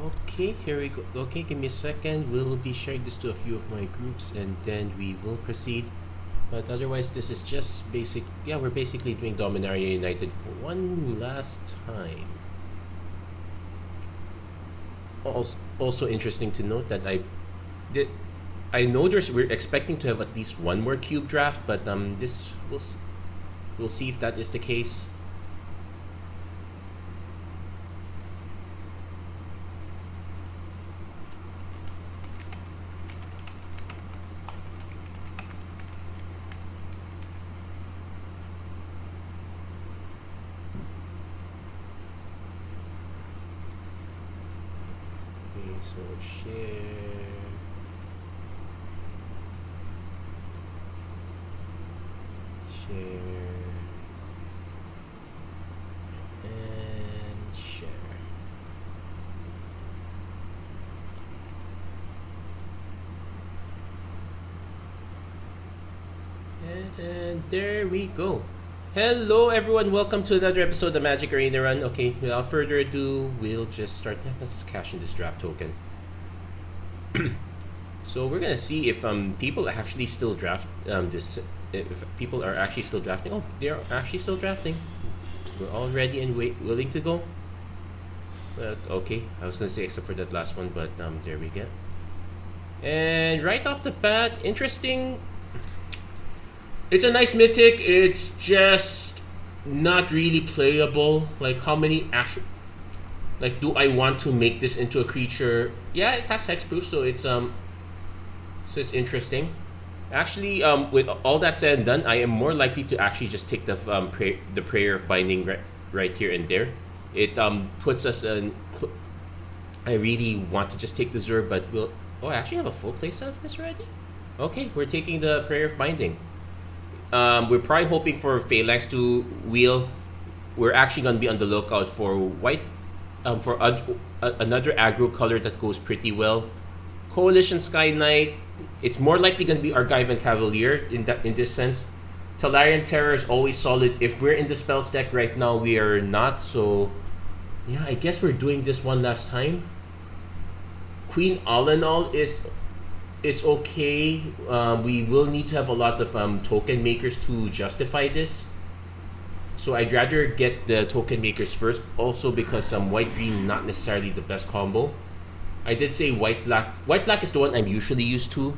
Okay, here we go. Okay, give me a second. We'll be sharing this to a few of my groups and then we will proceed. But otherwise, this is just basic. Yeah, we're basically doing Dominaria United for one last time. Also interesting to note that I know we're expecting to have at least one more cube draft, but this we'll see if that is the case. So share, and share. And there we go. Hello everyone, welcome to another episode of the Magic Arena Run. Okay, without further ado, we'll just start. Let's cash in this draft token. So we're gonna see if people actually still draft if people are actually still drafting. Oh, they're actually still drafting. We're all ready and willing to go. But okay, I was gonna say except for that last one, but there we go. And right off the bat, interesting. It's a nice mythic. It's just not really playable. Like how many actual, like do I want to make this into a creature? Yeah, it has hexproof, so it's interesting. Actually, with all that said and done, I am more likely to actually just take the prayer of binding right here and there. It puts us in. I really want to just take the Zerg, but we'll. Oh, I actually have a full playset of this already. Okay, we're taking the prayer of binding. We're probably hoping for Phalanx to wheel. We're actually going to be on the lookout for white, for another aggro color that goes pretty well. Coalition Sky Knight. It's more likely going to be Argivan Cavalier in this sense. Talarian Terror is always solid. If we're in the spells deck right now, we are not. So, yeah, I guess we're doing this one last time. Queen all in all is okay. We will need to have a lot of token makers to justify this. So I'd rather get the token makers first, also because white green not necessarily the best combo. I did say white black. White black is the one I'm usually used to.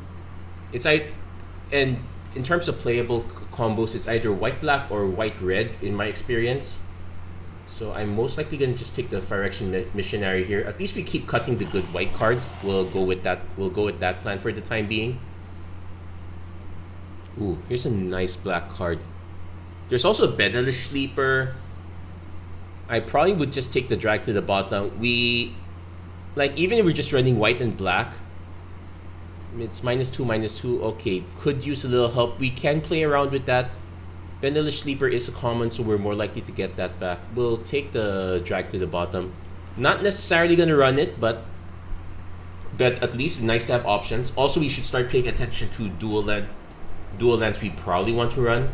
And in terms of playable combos, it's either white black or white red in my experience. So I'm most likely gonna just take the Phyrexian Missionary here. At least we keep cutting the good white cards. We'll go with that. We'll go with that plan for the time being. Ooh, here's a nice black card. There's also a Bedelish Sleeper. I probably would just take the drag to the bottom. Even if we're just running white and black, it's -2/-2. Okay, could use a little help. We can play around with that. Bedelish Sleeper is a common, so we're more likely to get that back. We'll take the drag to the bottom. Not necessarily going to run it, but at least nice to have options. Also, we should start paying attention to dual lands we probably want to run.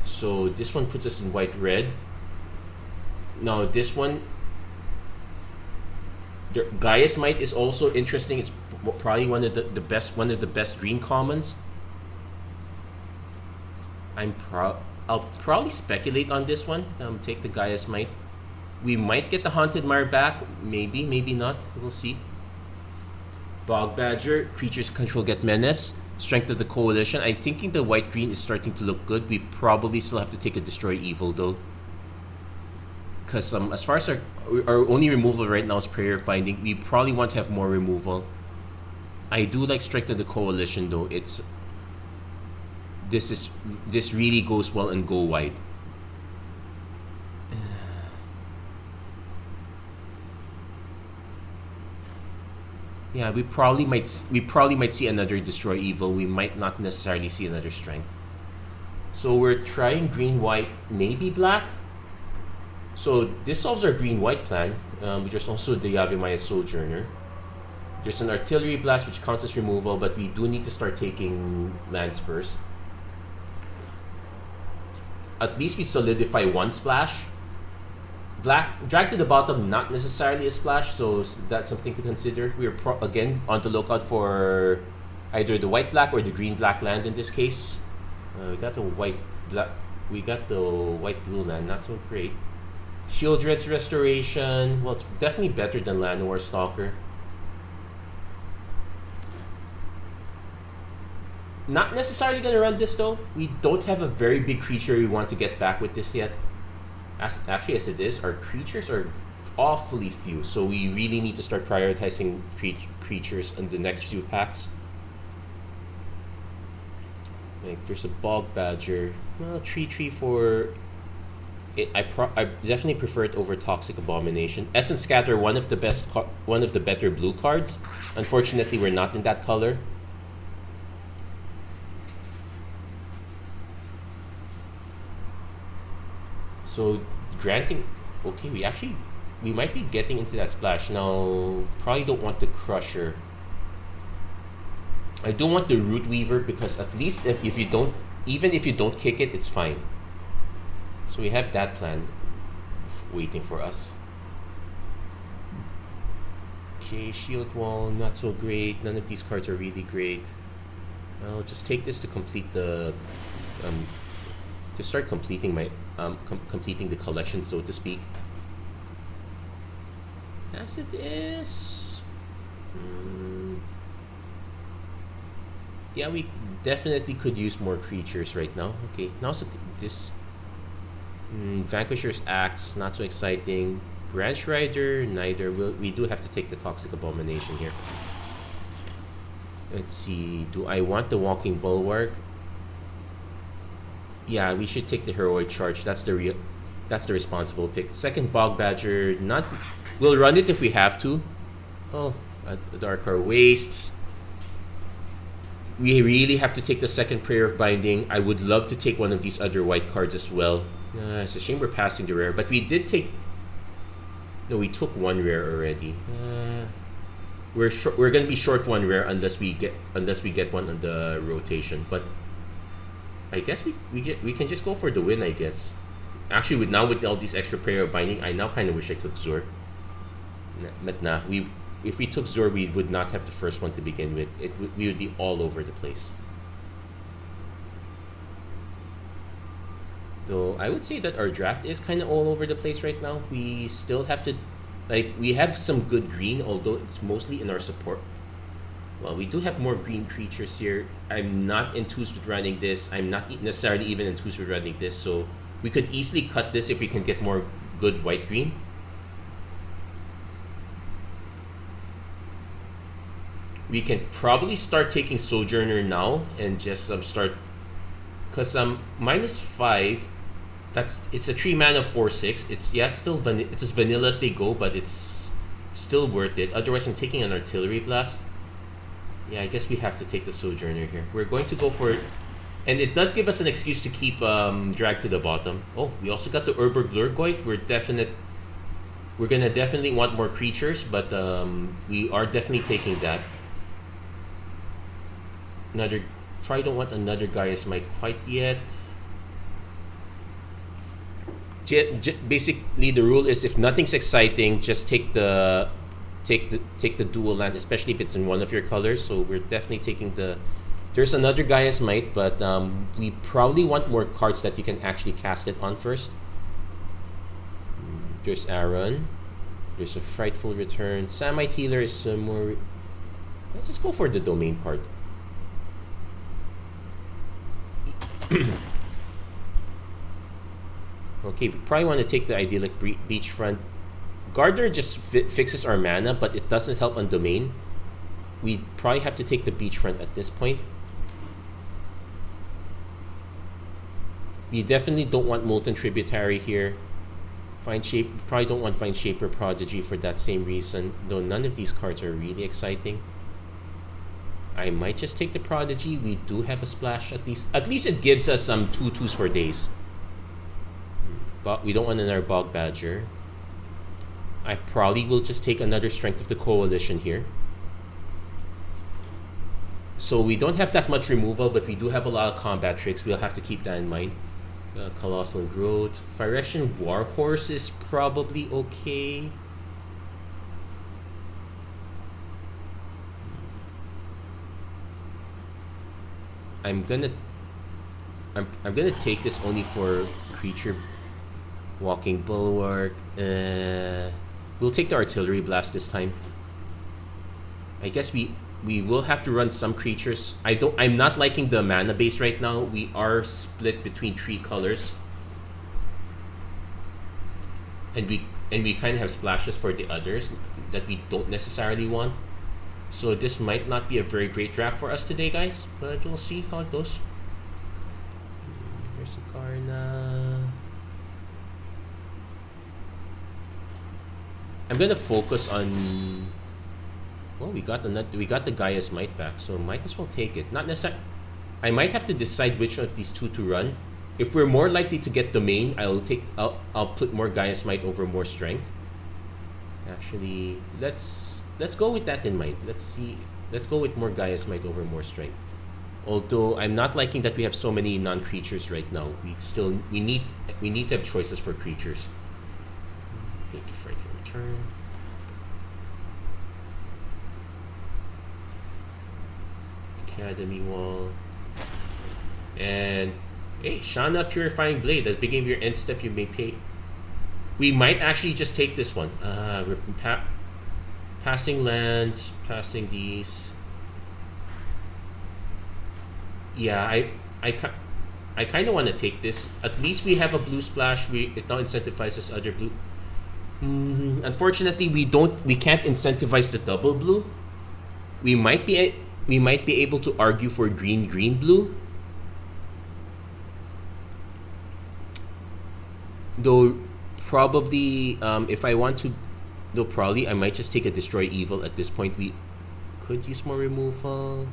So this one puts us in white-red. Now this one, Gaia's Might is also interesting. It's probably one of the best green commons. I'll probably speculate on this one. Take the Gaia's Might. We might get the Haunted Mire back. Maybe, maybe not. We'll see. Bog Badger. Creatures control get Menace. Strength of the Coalition. I'm thinking the white-green is starting to look good. We probably still have to take a Destroy Evil though. Because as far as our only removal right now is Prayer of Binding, we probably want to have more removal. I do like Strength of the Coalition though. This really goes well and go wide. Yeah, we probably might see another Destroy Evil. We might not necessarily see another Strength. So we're trying green, white, maybe black. So this solves our green-white plan. There's also the Yavimaya Sojourner. There's an Artillery Blast which counts as removal, but we do need to start taking lands first. at least we solidify one splash. Black drag to the bottom, not necessarily a splash, so that's something to consider. We're again on the lookout for either the white black or the green black land in this case. We got the white black. We got the white blue land, not so great. Shieldred's Restoration. Well, it's definitely better than Llanowar Stalker. Not necessarily gonna run this though. We don't have a very big creature we want to get back with this yet. Actually, as it is, our creatures are awfully few, so we really need to start prioritizing creatures in the next few packs. Like, there's a Bog Badger. Well, 3/3 for it. I definitely prefer it over Toxic Abomination. Essence Scatter, one of the better blue cards. Unfortunately, we're not in that color. So granting, okay, we might be getting into that splash now. Probably don't want the Crusher. I don't want the Root Weaver because at least if you don't, even if you don't kick it, it's fine. So we have that plan waiting for us. Okay, Shield Wall, not so great. None of these cards are really great. I'll just take this to complete the to start completing my completing the collection, so to speak. As it is, yeah, we definitely could use more creatures right now. Okay, now so this Vanquisher's Axe, not so exciting. Branch Rider, neither. We do have to take the Toxic Abomination here. Let's see. Do I want the Walking Bulwark? Yeah, we should take the Heroic Charge. That's the responsible pick. Second Bog Badger, not. We'll run it if we have to. Oh, Darkar Wastes. We really have to take the second Prayer of Binding. I would love to take one of these other white cards as well. It's a shame we're passing the rare, but we did take. No, we took one rare already. We're gonna be short one rare unless we get one on the rotation. But I guess we can just go for the win. I guess. Actually, with all these extra Prayer of Binding, I now kind of wish I took Zor. But nah, if we took Zor, we would not have the first one to begin with. We would be all over the place. Though I would say that our draft is kind of all over the place right now. We still have to, we have some good green, although it's mostly in our support. Well, we do have more green creatures here. I'm not enthused with running this. I'm not necessarily even enthused with running this, so we could easily cut this if we can get more good white-green. We can probably start taking Sojourner now and just start, because -5. It's a 3 mana 4/6. It's it's as vanilla as they go, but it's still worth it. Otherwise, I'm taking an Artillery Blast. Yeah, I guess we have to take the Sojourner here. We're going to go for it, and it does give us an excuse to keep drag to the bottom. Oh, we also got the Urborg Lurgoyf. We're gonna definitely want more creatures, but we are definitely taking that. Probably don't want another Gaia's Might quite yet. Basically, the rule is if nothing's exciting, just take the dual land, especially if it's in one of your colors. So we're definitely taking the. There's another Gaia's Might, but we probably want more cards that you can actually cast it on first. There's Aaron. There's a Frightful Return. Samite Healer is more. Let's just go for the domain part. Okay, we probably want to take the Idyllic Beachfront. Gardener just fixes our mana, but it doesn't help on domain. We probably have to take the Beachfront at this point. We definitely don't want Molten Tributary here. Probably don't want Find Shaper Prodigy for that same reason, though none of these cards are really exciting. I might just take the Prodigy. We do have a splash at least. At least it gives us some 2/2s for days. But we don't want another Bog Badger. I probably will just take another Strength of the Coalition here. So we don't have that much removal, but we do have a lot of combat tricks. We'll have to keep that in mind. Colossal Growth. Phyrexian Warhorse is probably okay. I'm gonna take this only for creature. Walking Bulwark. We'll take the Artillery Blast this time. I guess we will have to run some creatures. I'm not liking the mana base right now. We are split between 3 colors. And we kind of have splashes for the others that we don't necessarily want. So this might not be a very great draft for us today, guys, but we'll see how it goes. Here's Karna. I'm gonna focus on. Well, we got the Gaia's Might back, so might as well take it. Not necessarily. I might have to decide which of these two to run. If we're more likely to get Domain, I'll put more Gaia's Might over more Strength. Actually, let's go with that in mind. Let's go with more Gaia's Might over more Strength. Although I'm not liking that we have so many non-creatures right now. We need to have choices for creatures. Thank you for your return. Academy Wall. And hey, Shana Purifying Blade. At the beginning of your end step, you may pay. We might actually just take this one. We're passing lands, passing these. Yeah, I kind of want to take this. At least we have a blue splash. It now incentivizes other blue. Unfortunately, we can't incentivize the double blue. We might be able to argue for green blue. Though probably if I want to, though probably I might just take a Destroy Evil at this point. We could use more removal.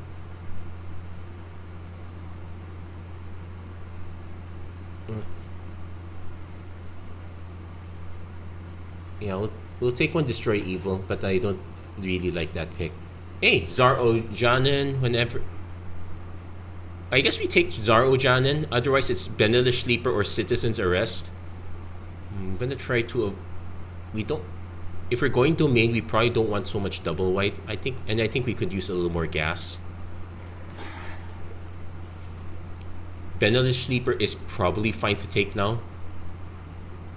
Yeah, we'll take one Destroy Evil, but I don't really like that pick. Hey, Zar Ojanen, whenever. I guess we take Zar Ojanen, otherwise it's Benelish Sleeper or Citizen's Arrest. I'm gonna try to. If we're going Domain, we probably don't want so much double white. I think we could use a little more gas. Benelish Sleeper is probably fine to take now.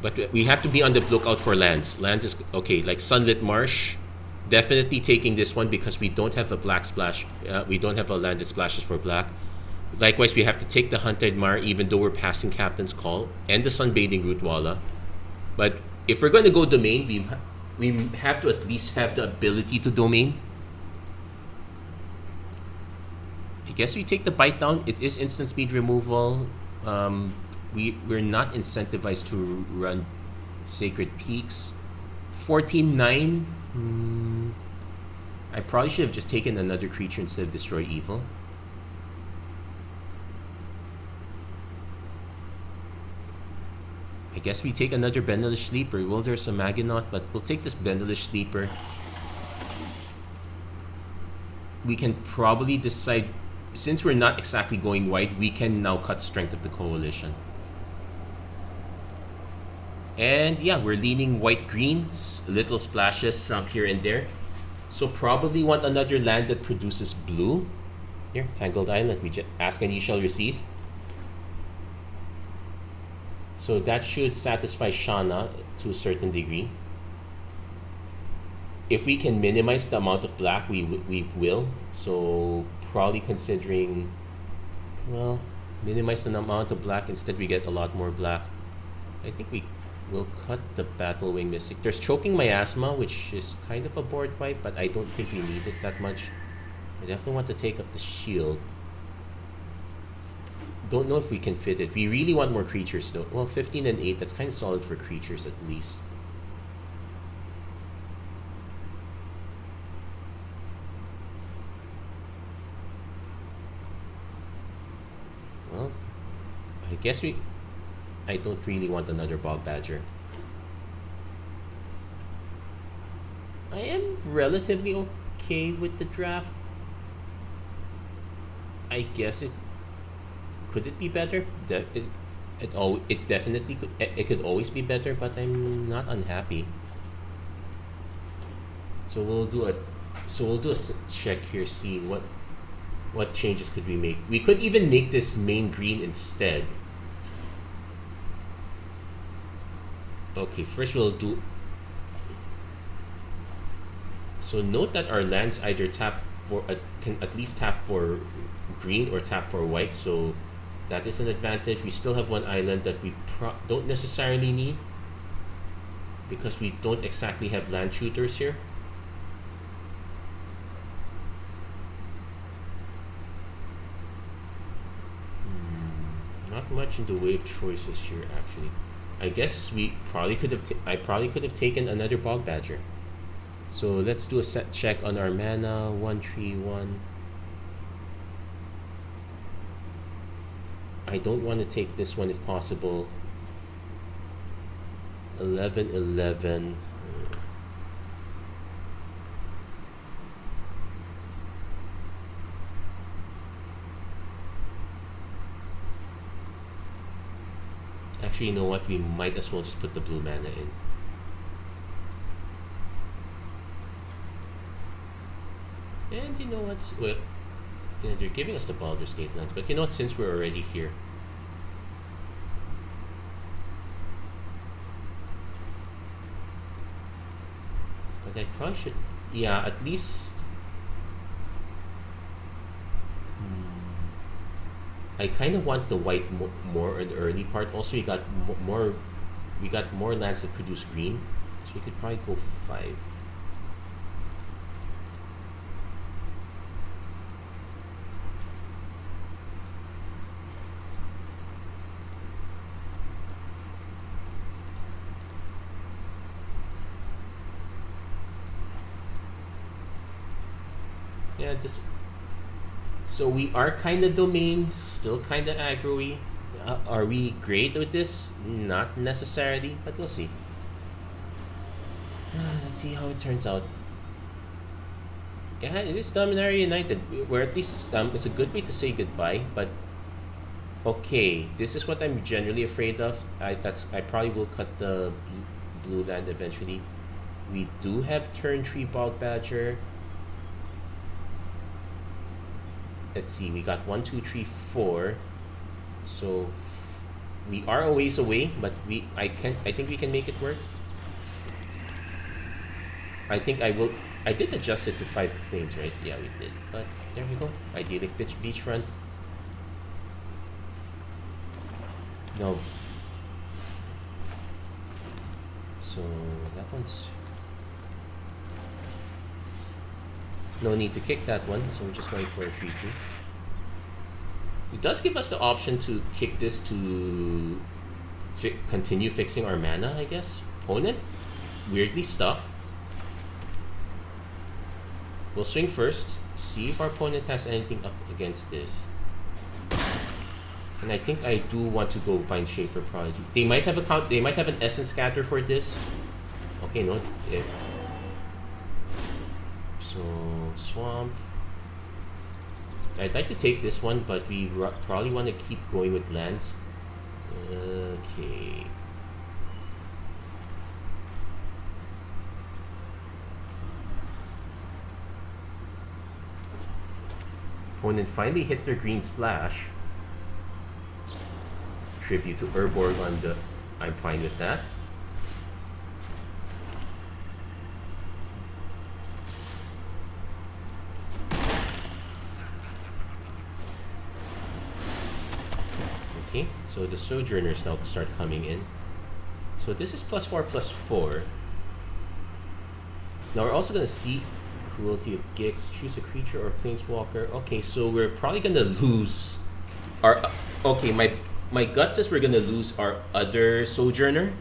But we have to be on the lookout for lands. Lands is okay, like Sunlit Marsh. Definitely taking this one because we don't have a black splash. We don't have a land that splashes for black. Likewise, we have to take the Hunted Mar even though we're passing Captain's Call and the Sunbathing Root Walla. But if we're going to go Domain, we have to at least have the ability to Domain. I guess we take the Bite Down. It is instant speed removal. We're not incentivized to run Sacred Peaks. 14-9. I probably should have just taken another creature instead of Destroy Evil. I guess we take another Benelish Sleeper. Well, there's a Maggonaut, but we'll take this Benelish Sleeper. We can probably decide, since we're not exactly going white, we can now cut Strength of the Coalition. And yeah, we're leaning white-green, little splashes here and there. So probably want another land that produces blue. Here, Tangled Island, we ask and you shall receive. So that should satisfy Shana to a certain degree. If we can minimize the amount of black, we will. So probably considering, well, minimize the amount of black, instead we get a lot more black. I think we'll cut the Battlewing Mystic. There's Choking Miasma, which is kind of a board wipe, but I don't think we need it that much. I definitely want to take up the shield. Don't know if we can fit it. We really want more creatures though. Well, 15 and 8, that's kind of solid for creatures at least. Well, I guess I don't really want another Bog Badger. I am relatively okay with the draft. I guess could it be better? It definitely could, it could always be better, but I'm not unhappy. So we'll do a check here, see what changes could we make. We could even make this main green instead. Okay, first we'll do. So note that our lands either tap for can at least tap for green or tap for white. So that is an advantage. We still have one island that we don't necessarily need because we don't exactly have land shooters here. Not much in the way of choices here, actually. I guess we probably could have. I probably could have taken another bog badger. So let's do a set check on our mana. 131. I don't want to take this one if possible. 11. Actually, you know what? We might as well just put the blue mana in. And you know what's well, you know, they're giving us the Baldur's Gate lands, but you know what? Since we're already here, but I probably should, yeah, at least. I kind of want the white more in the early part. Also, we got more lands that produce green, so we could probably go 5. Yeah, this. So we are kind of domain, still kind of aggro-y. Are we great with this? Not necessarily, but we'll see. Let's see how it turns out. Yeah, it is Dominaria United. Where at least it's a good way to say goodbye. But okay, this is what I'm generally afraid of. I probably will cut the blue land eventually. We do have turn 3 Bog Badger. Let's see, we got 1, 2, 3, 4. So we are a ways away, but I think we can make it work. I did adjust it to 5 planes, right? Yeah, we did. But there we go. Idyllic beachfront. No. So that one's. No need to kick that one, so we're just going for a 3-2. It does give us the option to kick this to continue fixing our mana, I guess. Opponent, weirdly stuck. We'll swing first, see if our opponent has anything up against this. And I think I do want to go find Shaper Prodigy. They might have an Essence Scatter for this. Okay, no. So swamp. I'd like to take this one, but we probably want to keep going with lands. Okay. Opponent finally hit their green splash. Tribute to Urborg on the. I'm fine with that. Okay, so the Sojourners now start coming in. So this is +4/+4. Now we're also going to see Cruelty of Gix, choose a creature or planeswalker. Okay, so we're probably going to lose our... Okay, my gut says we're going to lose our other Sojourner.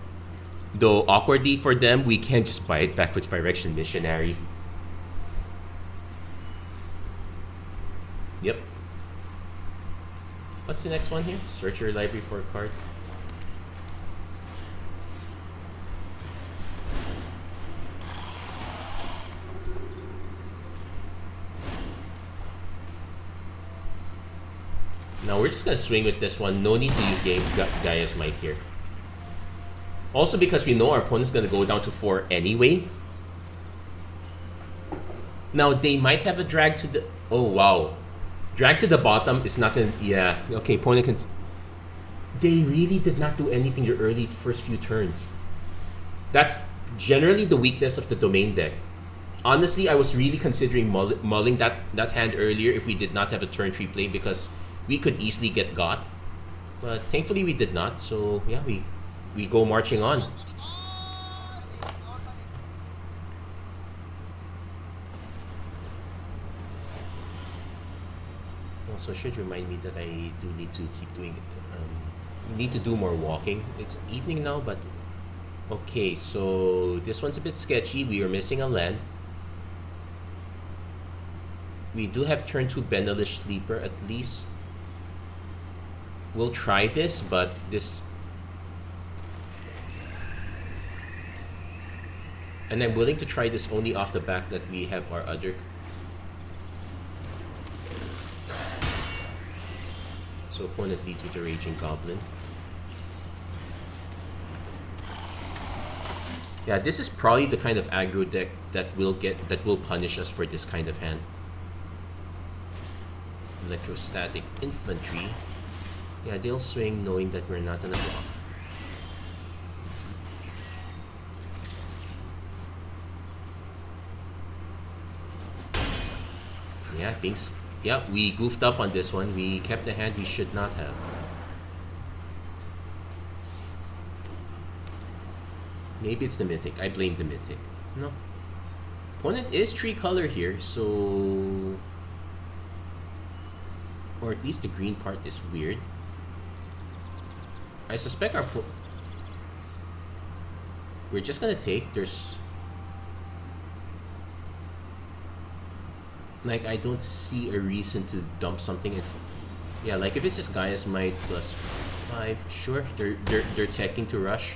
Though awkwardly for them, we can just buy it back with Phyrexian Missionary. Yep. What's the next one here? Search your library for a card. Now we're just gonna swing with this one. No need to use Gaia's Might here. Also because we know our opponent's gonna go down to 4 anyway. Now they might have a drag to the... Oh wow. Drag to the bottom is not gonna... Yeah, okay, opponent can... They really did not do anything your early first few turns. That's generally the weakness of the domain deck. Honestly, I was really considering mulling that hand earlier if we did not have a turn 3 play, because we could easily get got. But thankfully we did not, so yeah, we go marching on. Also should remind me that I do need to keep doing need to do more walking. It's evening now, but okay, so this one's a bit sketchy. We are missing a land. We do have turn 2 Benelish Sleeper at least. We'll try this, but this... And I'm willing to try this only off the back that we have our other... So opponent leads with a Raging Goblin. Yeah, this is probably the kind of aggro deck that will punish us for this kind of hand. Electrostatic Infantry. Yeah, they'll swing knowing that we're not gonna block. Yeah, we goofed up on this one. We kept a hand we should not have. Maybe it's the Mythic. I blame the Mythic. No. Opponent is 3 color here, so... Or at least the green part is weird. I suspect we're just gonna take. There's... Like, I don't see a reason to dump something. Yeah, like if it's just Gaia's Might plus 5, sure, they're teching to rush.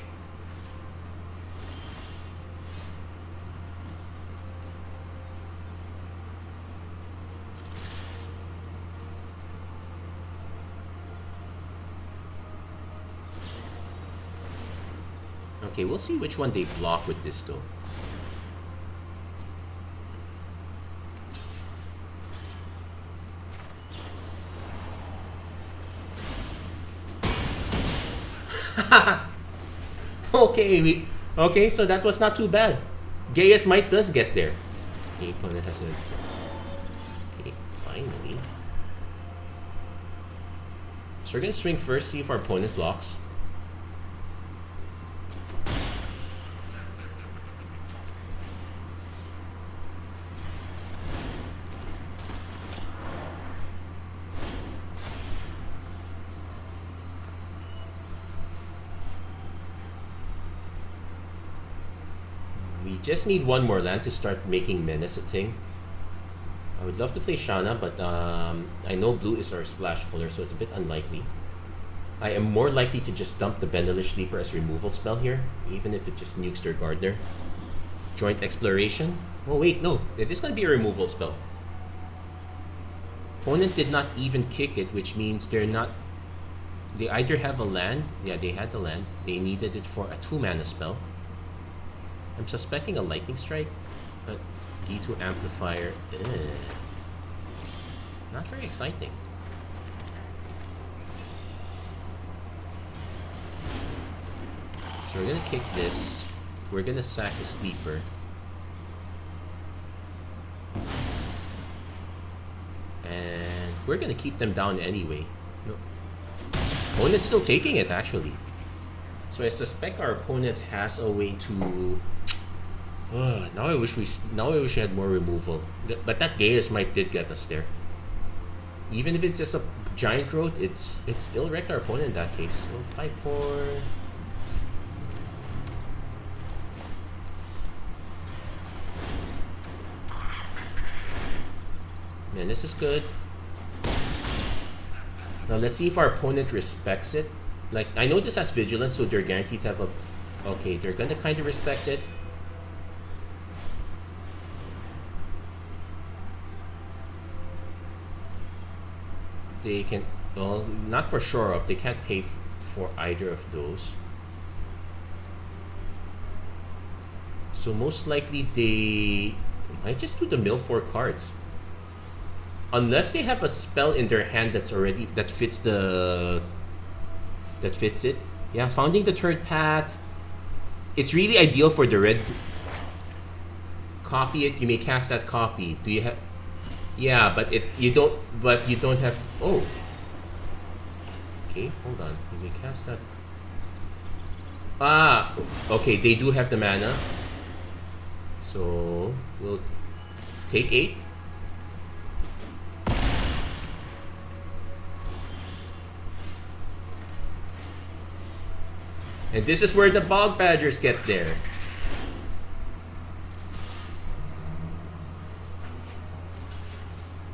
Okay, we'll see which one they block with this though. Okay, so that was not too bad. Gaia's Might does get there. Okay, opponent has a... Okay, finally. So we're gonna swing first, see if our opponent blocks. Just need one more land to start making Menace a thing. I would love to play Shanna, but I know blue is our splash color, so it's a bit unlikely. I am more likely to just dump the Benelish Sleeper as removal spell here, even if it just nukes their Gardener. Joint Exploration. Oh wait, no, it is going to be a removal spell. Opponent did not even kick it, which means they're not... They either have a land, yeah, they had the land, they needed it for a 2-mana spell. I'm suspecting a Lightning Strike, but D2 Amplifier, not very exciting. So we're gonna kick this, we're gonna sack the Sleeper. And we're gonna keep them down anyway. No. Opponent's still taking it actually. So I suspect our opponent has a way to... now I wish we had more removal. But that Gaia's Might did get us there. Even if it's just a giant growth, it's still wrecked our opponent in that case. So 5-4. Man, this is good. Now let's see if our opponent respects it. Like, I know this has Vigilance, so they're guaranteed to have a... Okay, they're gonna kind of respect it. They can... Well, not for shore up. They can't pay for either of those. So most likely they might just do the mill 4 cards. Unless they have a spell in their hand that's already that fits it. Yeah, founding the third path. It's really ideal for the red. Copy it. You may cast that copy. Do you have? Yeah, but you don't. But you don't have. Oh. Okay, hold on. You may cast that. Ah, okay. They do have the mana. So we'll take 8. And this is where the Bog Badgers get there.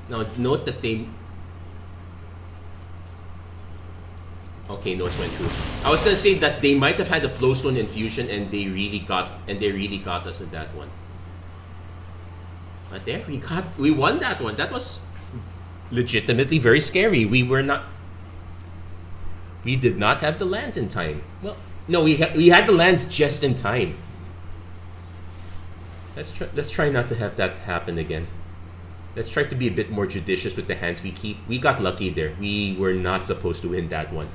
Now note that they... Okay, no, it went through. I was gonna say that they might have had a Flowstone infusion and they really got us in that one. But there we won that one. That was legitimately very scary. We did not have the lands in time. Well, no, we had the lands just in time. Let's try not to have that happen again. Let's try to be a bit more judicious with the hands we keep. We got lucky there. We were not supposed to win that one.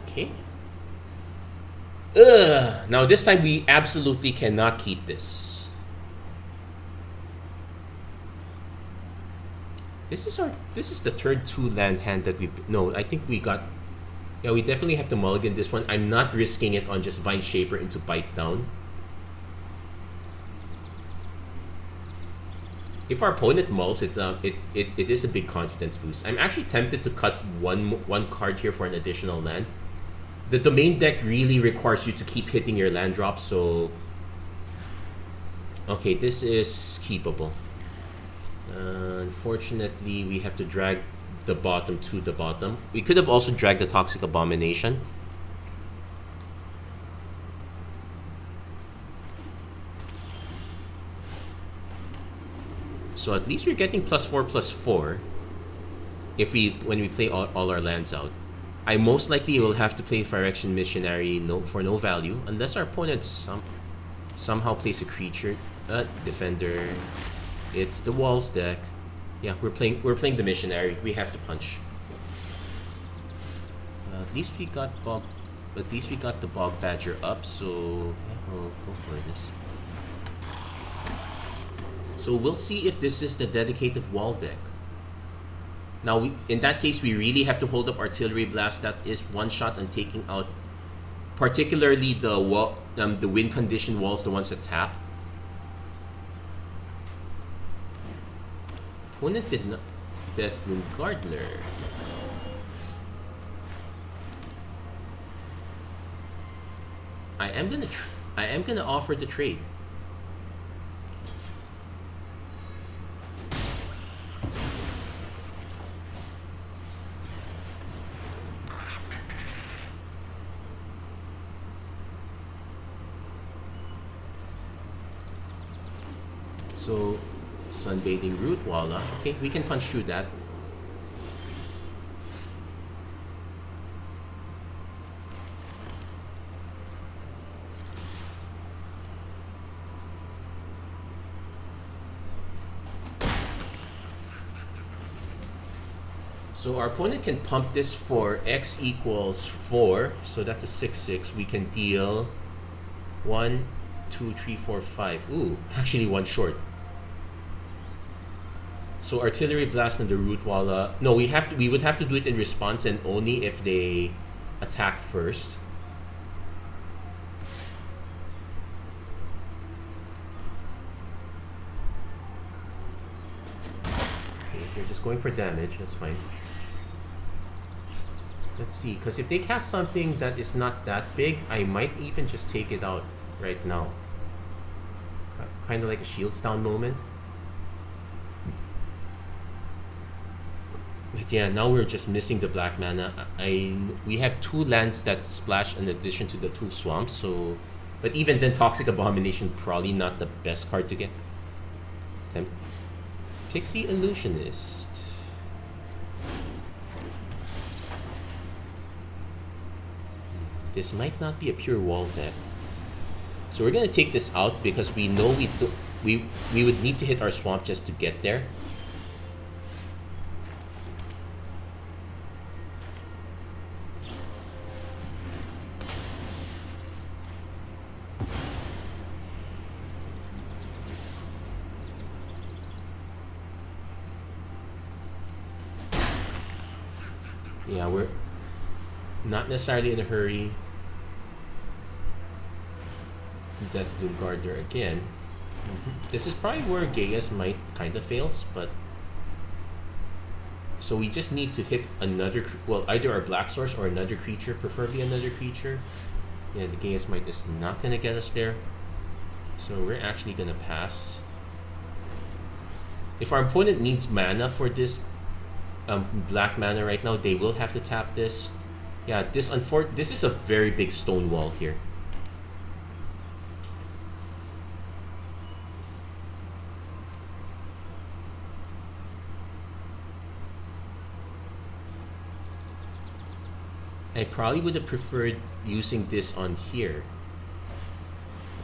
Okay. Now this time we absolutely cannot keep this. This is the third 2-land hand that we... No, I think we got... Yeah, we definitely have to mulligan this one. I'm not risking it on just Vine Shaper into Bite Down. If our opponent mulls it, it is a big confidence boost. I'm actually tempted to cut one card here for an additional land. The domain deck really requires you to keep hitting your land drops, so... Okay, this is keepable. Unfortunately, we have to drag the bottom to the bottom. We could have also dragged the Toxic Abomination. So at least we're getting +4/+4 if when we play all our lands out. I most likely will have to play Phyrexian Missionary for no value unless our opponent somehow plays a creature. Defender. It's the Walls deck. Yeah, we're playing the Missionary. We have to punch. At least we got the Bog Badger up, so yeah, we'll go for this. So we'll see if this is the dedicated wall deck. Now, in that case, we really have to hold up Artillery Blast. That is one shot and taking out, particularly the win condition walls, the ones that tap. Opponent did not. Deathbloom Gardener. I am gonna offer the trade. So, Sunbathing Root Walla. Okay, we can punch through that. So our opponent can pump this for X equals 4. So that's a 6/6. We can deal 1, 2, 3, 4, 5. Ooh, actually one short. So Artillery Blast and the Root Walla. No, we would have to do it in response and only if they attack first. Okay, if you're just going for damage, that's fine. Let's see, because if they cast something that is not that big, I might even just take it out right now. Kind of like a Shields Down moment. But yeah, now we're just missing the black mana. We have 2 lands that splash in addition to the 2 swamps, so But even then, Toxic Abomination probably not the best card to get. Pixie Illusionist. This might not be a pure wall deck. So we're gonna take this out because we know we would need to hit our swamp just to get there. Yeah, we're not necessarily in a hurry. Death Bloom Gardener again. This is probably where Gaia's might kind of fails, but so we just need to hit another, well, either our black source or another creature, preferably another creature. Yeah, the Gaia's might is not gonna get us there, so we're actually gonna pass. If our opponent needs mana for this black mana right now, they will have to tap this. Yeah, this is a very big stone wall here. I probably would have preferred using this on here.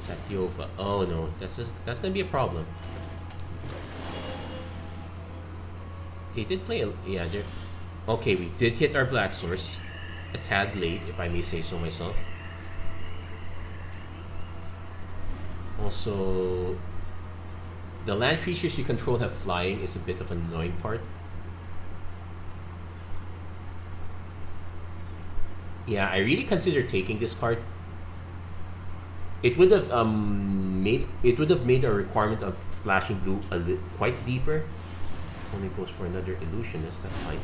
Tatiova. Oh no, that's gonna be a problem. They did play a, yeah, they're okay, we did hit our black source a tad late, if I may say so myself. Also, the land creatures you control have flying is a bit of an annoying part. Yeah, I really considered taking this card. It would have made a requirement of splashing blue quite deeper. Only goes for another illusionist. That's fine.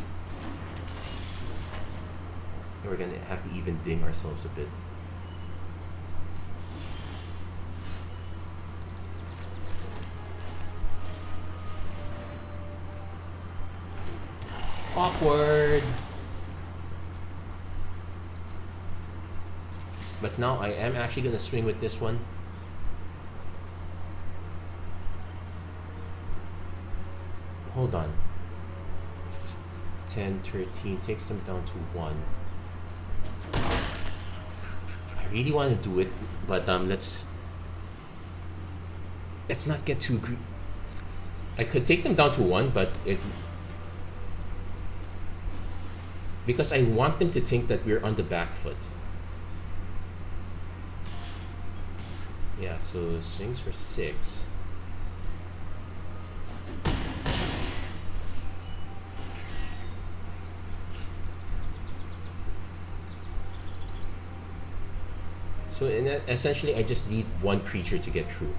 We're gonna have to even ding ourselves a bit. Awkward. But now I am actually gonna swing with this one. Hold on. 10, 13 takes them down to 1. I really want to do it, but let's not get too I could take them down to 1, but because I want them to think that we're on the back foot. Yeah, so swings for 6. So essentially, I just need one creature to get through.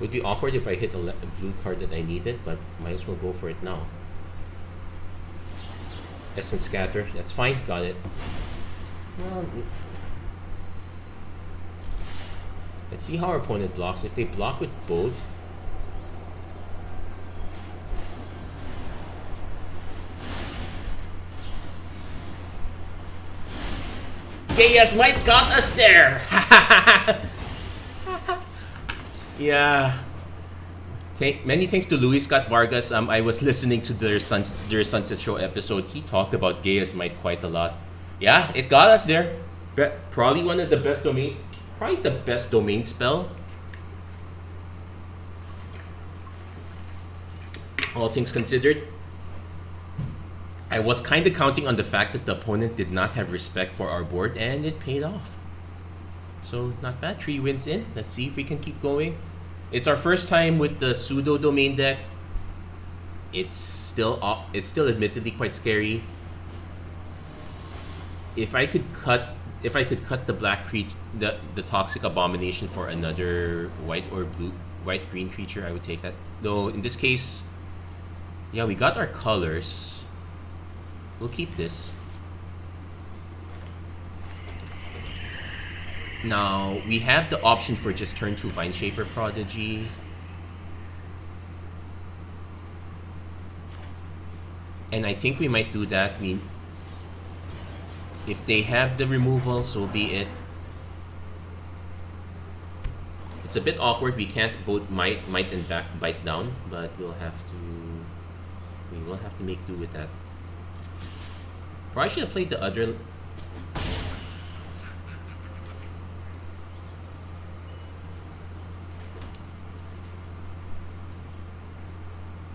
Would be awkward if I hit a blue card that I needed, but might as well go for it now. Essence Scatter, that's fine, got it. Well, let's see how our opponent blocks. If they block with both, Gaia's might got us there! Yeah. Many thanks to Luis Scott Vargas. I was listening to their Sunset Show episode. He talked about Gaia's might quite a lot. Yeah, it got us there. Probably one of the best probably the best domain spell. All things considered. I was kind of counting on the fact that the opponent did not have respect for our board, and it paid off. So, not bad. 3 wins in. Let's see if we can keep going. It's our first time with the pseudo domain deck. It's still admittedly quite scary. If I could cut the black creature, the Toxic Abomination for another white green creature, I would take that. Though in this case, yeah, we got our colors. We'll keep this. Now, we have the option for just turn 2 Vineshaper Prodigy. And I think we might do that. If they have the removal, so be it. It's a bit awkward. We can't both might and bite down, but we will have to make do with that. Or I should have played the other.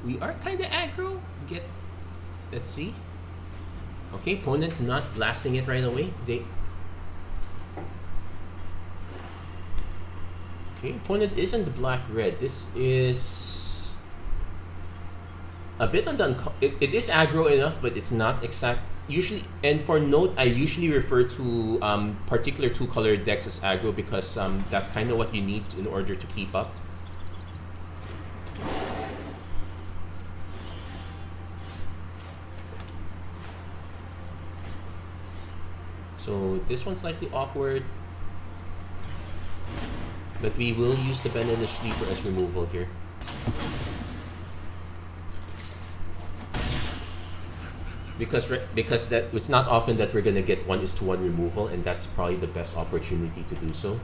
We are kind of aggro. Let's see. Okay, opponent not blasting it right away. Okay, opponent isn't the black-red. This is a bit on the it is aggro enough, but it's not exact. Usually, and for note, I usually refer to particular two-color decks as aggro because that's kind of what you need in order to keep up. So this one's slightly awkward, but we will use the Bend and the Sleeper as removal here. Because that it's not often that we're gonna get 1:1 removal, and that's probably the best opportunity to do so.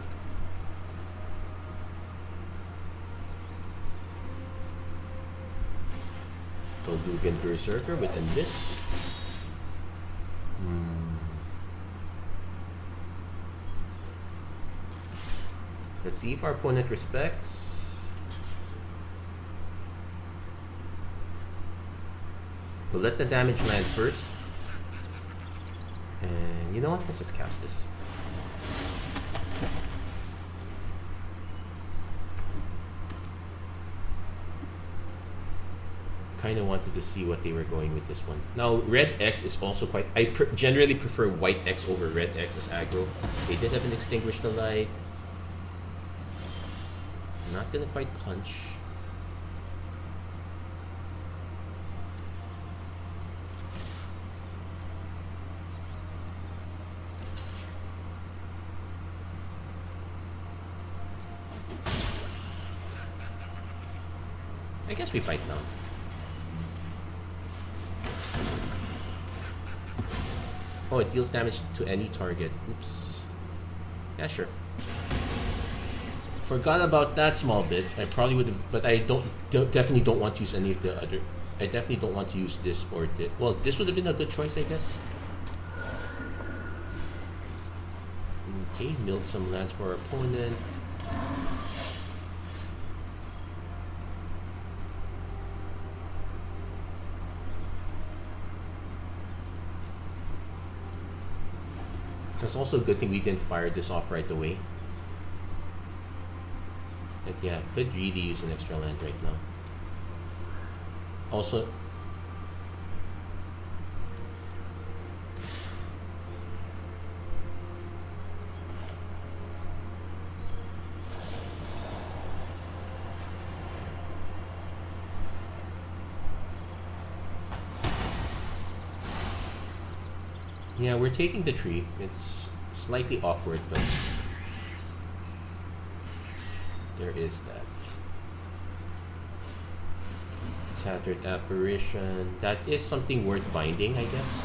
So do again Berserker within this. Let's see if our opponent respects. We'll let the damage land first. And you know what? Let's just cast this. Kind of wanted to see what they were going with this one. Now, red X is also quite... I generally prefer white X over red X as aggro. They did have an Extinguish the Light. Not gonna quite punch. I guess we fight now. Oh, it deals damage to any target. Oops. Yeah, sure. Forgot about that small bit. I probably would have, but I definitely don't want to use any of the other. I definitely don't want to use this or this. Well, this would have been a good choice, I guess. Okay, milled some lands for our opponent. It's also a good thing we didn't fire this off right away. But yeah, could really use an extra land right now. Also, yeah, we're taking the tree. It's slightly awkward, but there is that. Tattered Apparition. That is something worth binding, I guess.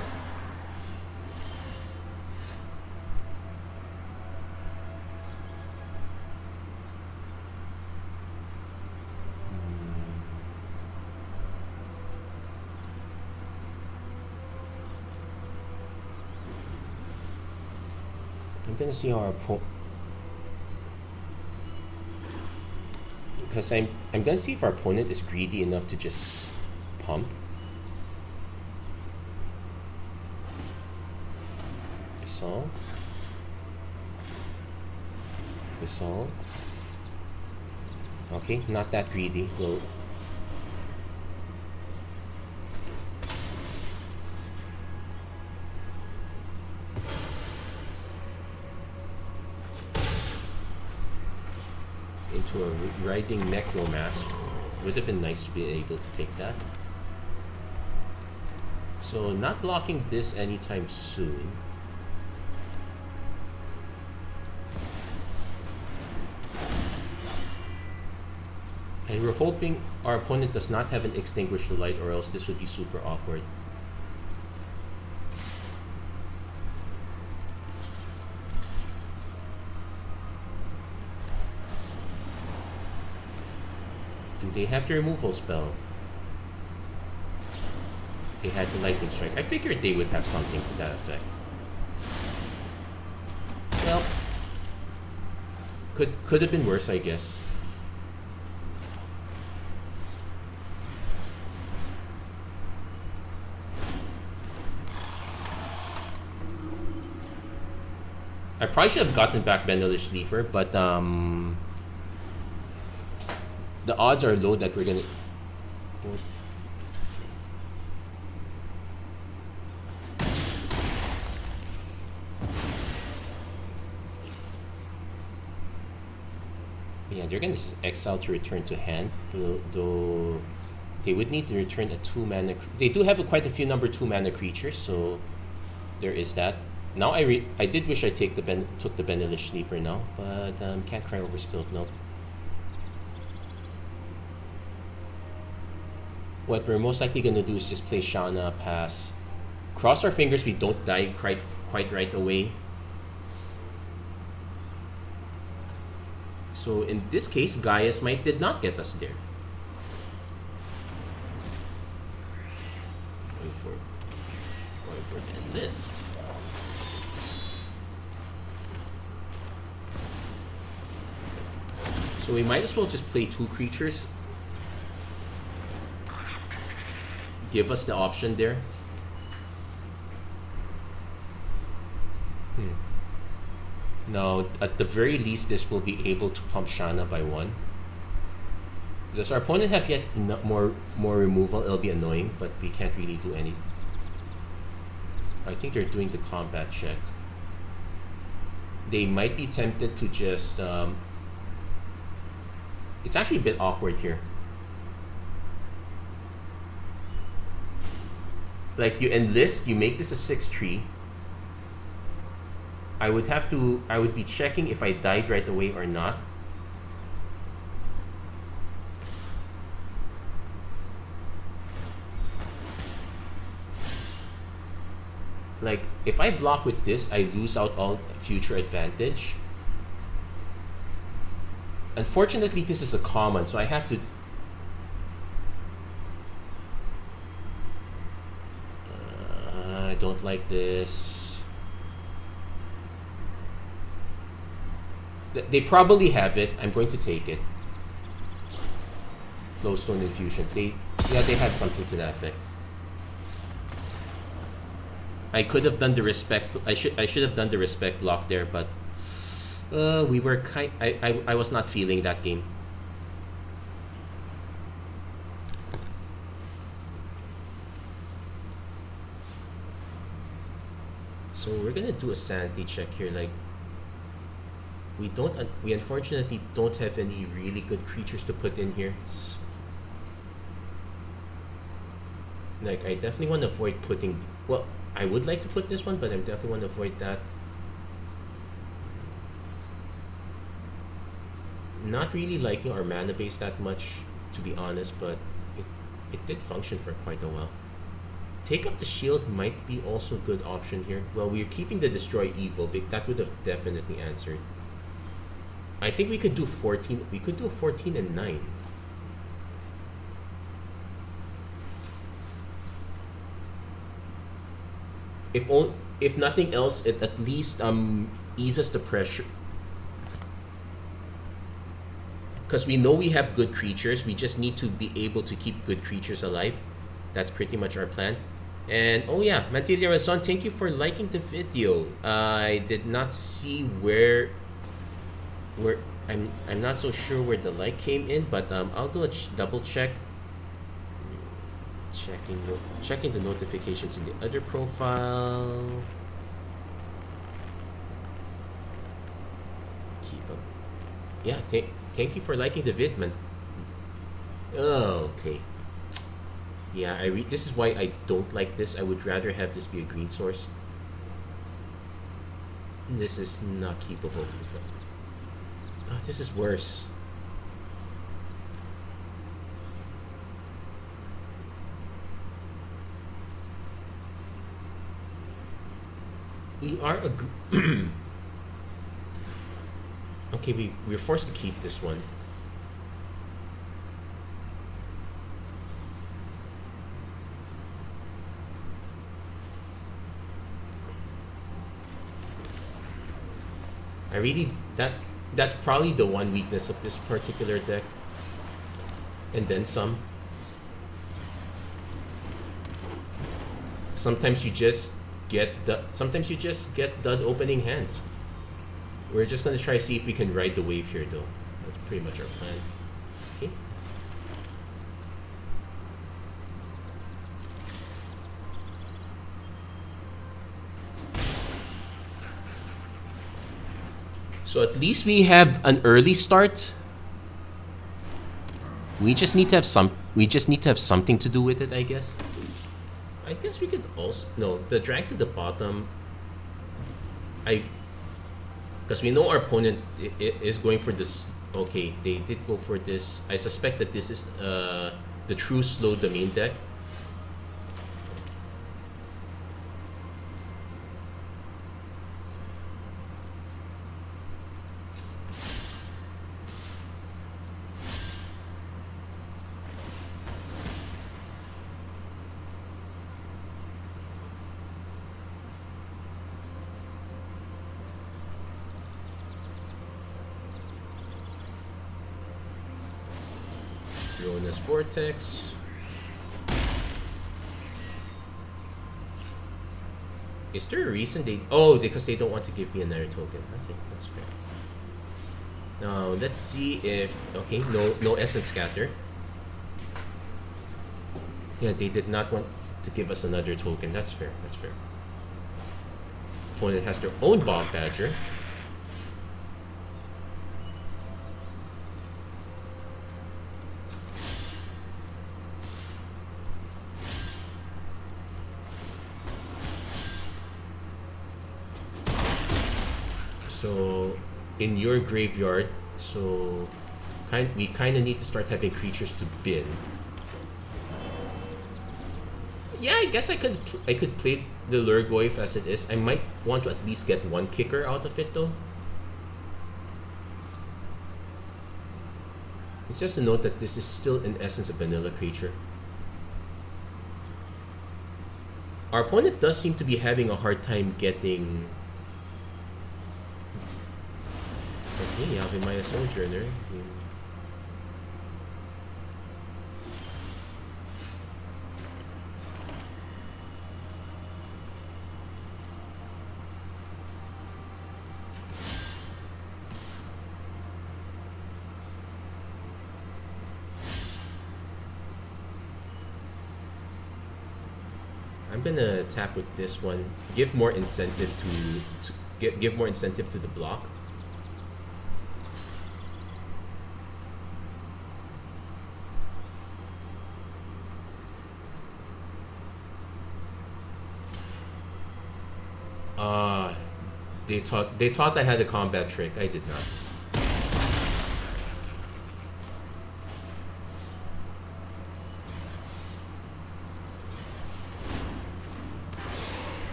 I'm gonna see our opponent, because I'm gonna see if our opponent is greedy enough to just pump. Assault. Assault. Okay, not that greedy. We'll into a riding Necromask. Would have been nice to be able to take that. So not blocking this anytime soon. And we're hoping our opponent does not have an Extinguish the Light, or else this would be super awkward. They have the removal spell. They had the lightning strike. I figured they would have something to that effect. Well, could have been worse, I guess. I probably should have gotten back Benelish Sleeper, but the odds are low that we're gonna. Yeah, they're gonna exile to return to hand. Though they would need to return a 2-mana. They do have quite a few number 2-mana creatures, so there is that. Now I did wish I took the Benelish Sleeper now, but can't cry over spilled milk. What we're most likely gonna do is just play Shana, pass. Cross our fingers we don't die quite right away. So in this case, Gaia's Might did not get us there. Wait for the enlist. So we might as well just play 2 creatures. Give us the option there. No, at the very least, this will be able to pump Shana by 1. Does our opponent have yet more removal? It'll be annoying, but we can't really do any. I think they're doing the combat check. They might be tempted to just. It's actually a bit awkward here. Like you enlist, you make this a 6-tree. I would be checking if I died right away or not. Like, if I block with this, I lose out all future advantage. Unfortunately, this is a common, so I have to... I don't like this. They probably have it. I'm going to take it. Flowstone Infusion. They had something to that effect. I could have done the respect. I should have done the respect block there, but we were I was not feeling that game. So we're gonna do a sanity check here. Like we unfortunately don't have any really good creatures to put in here. Like I definitely want to avoid putting. Well, I would like to put this one, but I definitely want to avoid that. Not really liking our mana base that much, to be honest, but it did function for quite a while. Take up the shield might be also a good option here. Well, we're keeping the destroy evil, but that would have definitely answered. I think we could do 14. We could do a 14 and 9. If nothing else, it at least eases the pressure. Because we know we have good creatures, we just need to be able to keep good creatures alive. That's pretty much our plan. And oh yeah, Mantilia Razon, thank you for liking the video. I did not see where I'm not so sure where the like came in, but I'll do a double check. Checking the notifications in the other profile. Keep up. Yeah, thank you for liking the vid, man. Oh, okay. Yeah, this is why I don't like this. I would rather have this be a green source. This is not keepable. Oh, this is worse. We are okay, we're forced to keep this one. I really that's probably the one weakness of this particular deck, and then some. Sometimes you just get dud opening hands. We're just gonna try to see if we can ride the wave here, though. That's pretty much our plan. Okay. So at least we have an early start. We just need to have something to do with it, I guess. I guess we could also the drag to the bottom. Because we know our opponent is going for this. Okay, they did go for this. I suspect that this is the true slow domain deck. Vortex. Is there a reason because they don't want to give me another token. Okay, that's fair. Now let's see if no essence scatter. Yeah, they did not want to give us another token. That's fair. That's fair. Opponent has their own Bog Badger. So in your graveyard, we kind of need to start having creatures to bin. Yeah, I guess I could play the Lurgoyf as it is. I might want to at least get one kicker out of it, though. It's just a note that this is still in essence a vanilla creature. Our opponent does seem to be having a hard time getting. Okay, Ave Sojourner. I'm gonna tap with this one. Give more incentive give more incentive to the block. They thought I had a combat trick. I did not.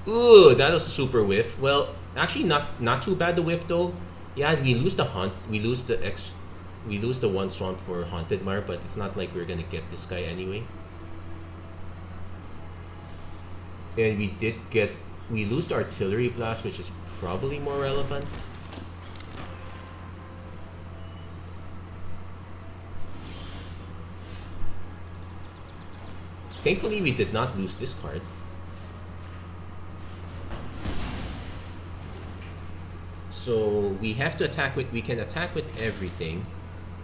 Ooh, that was a super whiff. Well, actually not too bad the whiff though. Yeah, we lose the hunt. We lose the one swamp for Haunted Mire, but it's not like we're gonna get this guy anyway. And we lose the Artillery Blast, which is probably more relevant. Thankfully, we did not lose this card. So we have to we can attack with everything.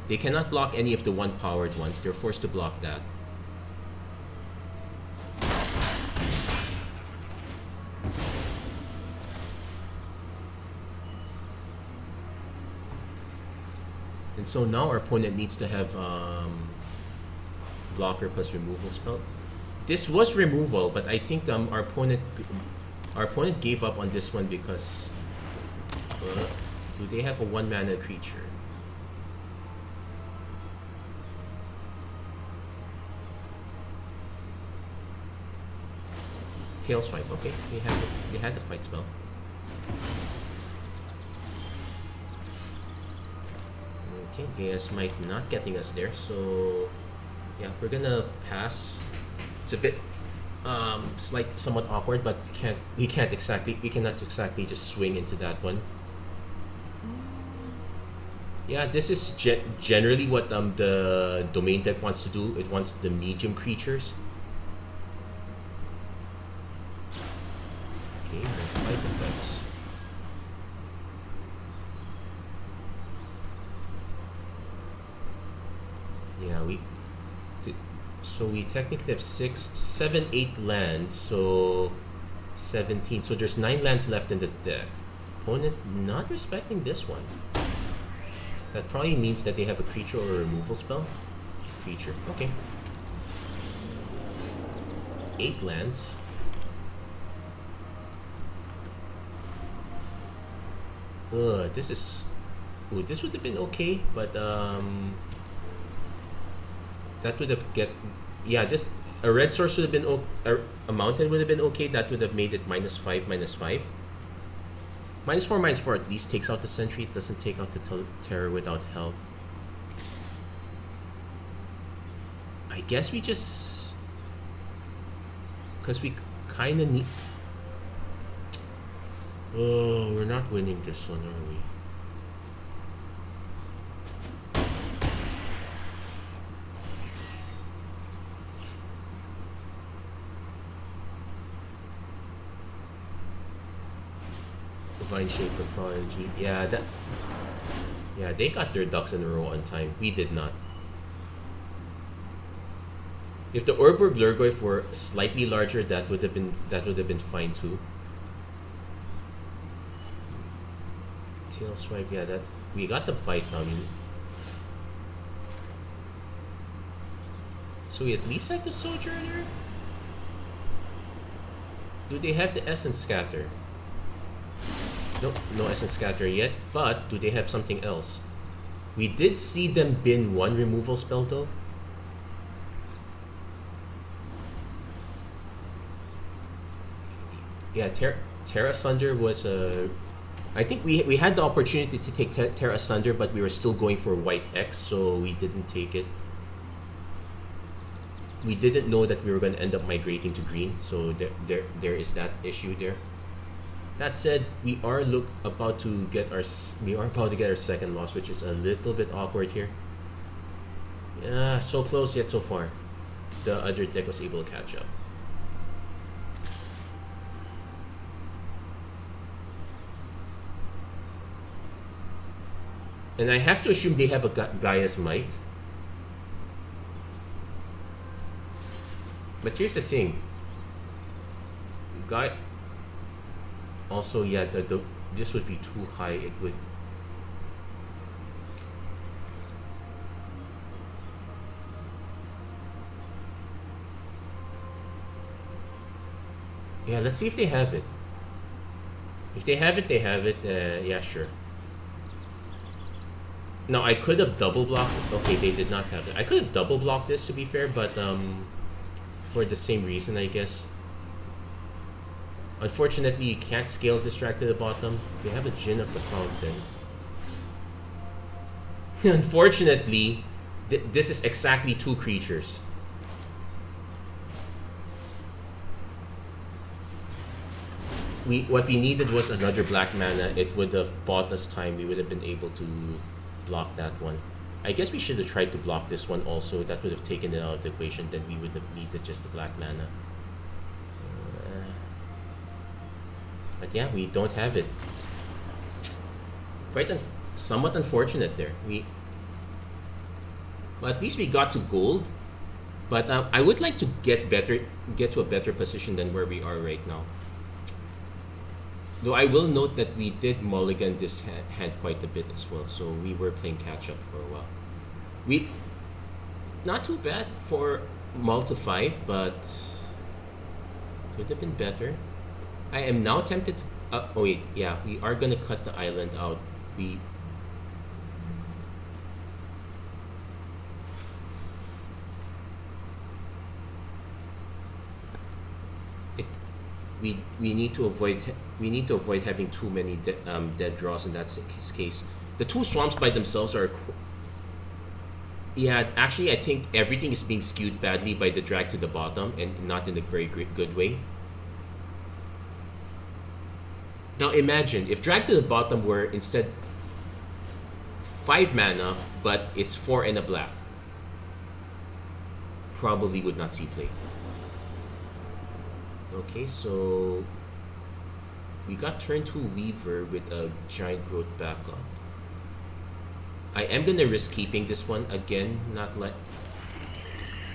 They cannot block any of the one-powered ones. They're forced to block that. And so now our opponent needs to have blocker plus removal spell. This was removal, but I think our opponent gave up on this one because do they have a 1-mana creature? Tail Swipe. Okay, they had the fight spell. Okay, Gaia's Might not getting us there, so yeah, we're gonna pass. It's a bit somewhat awkward, but we cannot exactly just swing into that one. Yeah, this is generally what the domain deck wants to do. It wants the medium creatures. Okay, no fight effects. Yeah, so we technically have 6, 7, 8 lands, so 17. So there's 9 lands left in the deck. Opponent not respecting this one. That probably means that they have a creature or a removal spell. Creature, okay. 8 lands. This is... Ooh, this would have been okay, but that would have yeah, this a red source would have been a mountain would have been okay. That would have made it -5, -5. -4 at least takes out the sentry. It doesn't take out the terror without help. I guess we just, because we kind of need. Oh, we're not winning this one, are we? Divine Shape of Prodigy. Yeah, they got their ducks in a row on time. We did not. If the Orberg Lurgoyf were slightly larger, that would have been fine too. Tail Swipe, yeah, we got the bite now. So we at least have the Sojourner? Do they have the Essence Scatter? Nope, no Essence Scatter yet, but do they have something else? We did see them bin one removal spell though. Yeah, Terra Sunder was a... I think we had the opportunity to take Terra Sunder, but we were still going for White X, so we didn't take it. We didn't know that we were going to end up migrating to green, so there is that issue there. That said, we are about to get our second loss, which is a little bit awkward here. Yeah, so close yet so far. The other deck was able to catch up. And I have to assume they have a Gaia's Might. But here's the thing. Also, yeah, this would be too high. It would... Yeah, let's see if they have it. If they have it, they have it. Yeah, sure. No, I could have double blocked. Okay, they did not have it. I could have double blocked this, to be fair, but for the same reason, I guess. Unfortunately, you can't scale Distract to the bottom. They have a Djinn of the Fountain. Unfortunately, this is exactly 2 creatures. What we needed was another black mana. It would have bought us time. We would have been able to block that one. I guess we should have tried to block this one also. That would have taken it out of the equation. Then we would have needed just the black mana. But yeah, we don't have it. Somewhat unfortunate there. Well, at least we got to gold. But I would like to get to a better position than where we are right now. Though I will note that we did mulligan this hand quite a bit as well, so we were playing catch up for a while. Not too bad for mull to 5, but could have been better. I am now tempted to... oh wait, yeah, we are gonna cut the island out. We need to avoid having too many dead draws in that case. The 2 swamps by themselves are... Yeah, actually, I think everything is being skewed badly by the drag to the bottom and not in a very good way. Now imagine if drag to the bottom were instead 5 mana, but it's 4 and a black. Probably would not see play. Okay, so we got turn 2 Weaver with a Giant Growth backup. I am gonna risk keeping this one again, not like,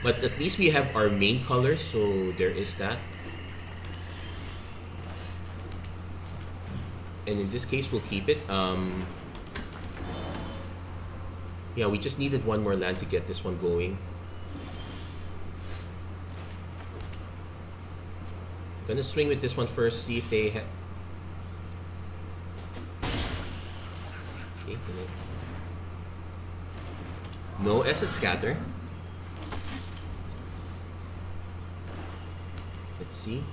but at least we have our main colors, so there is that. And in this case, we'll keep it. Yeah, we just needed one more land to get this one going. Gonna swing with this one first, see if they have. Okay, no Essence Scatter. Let's see.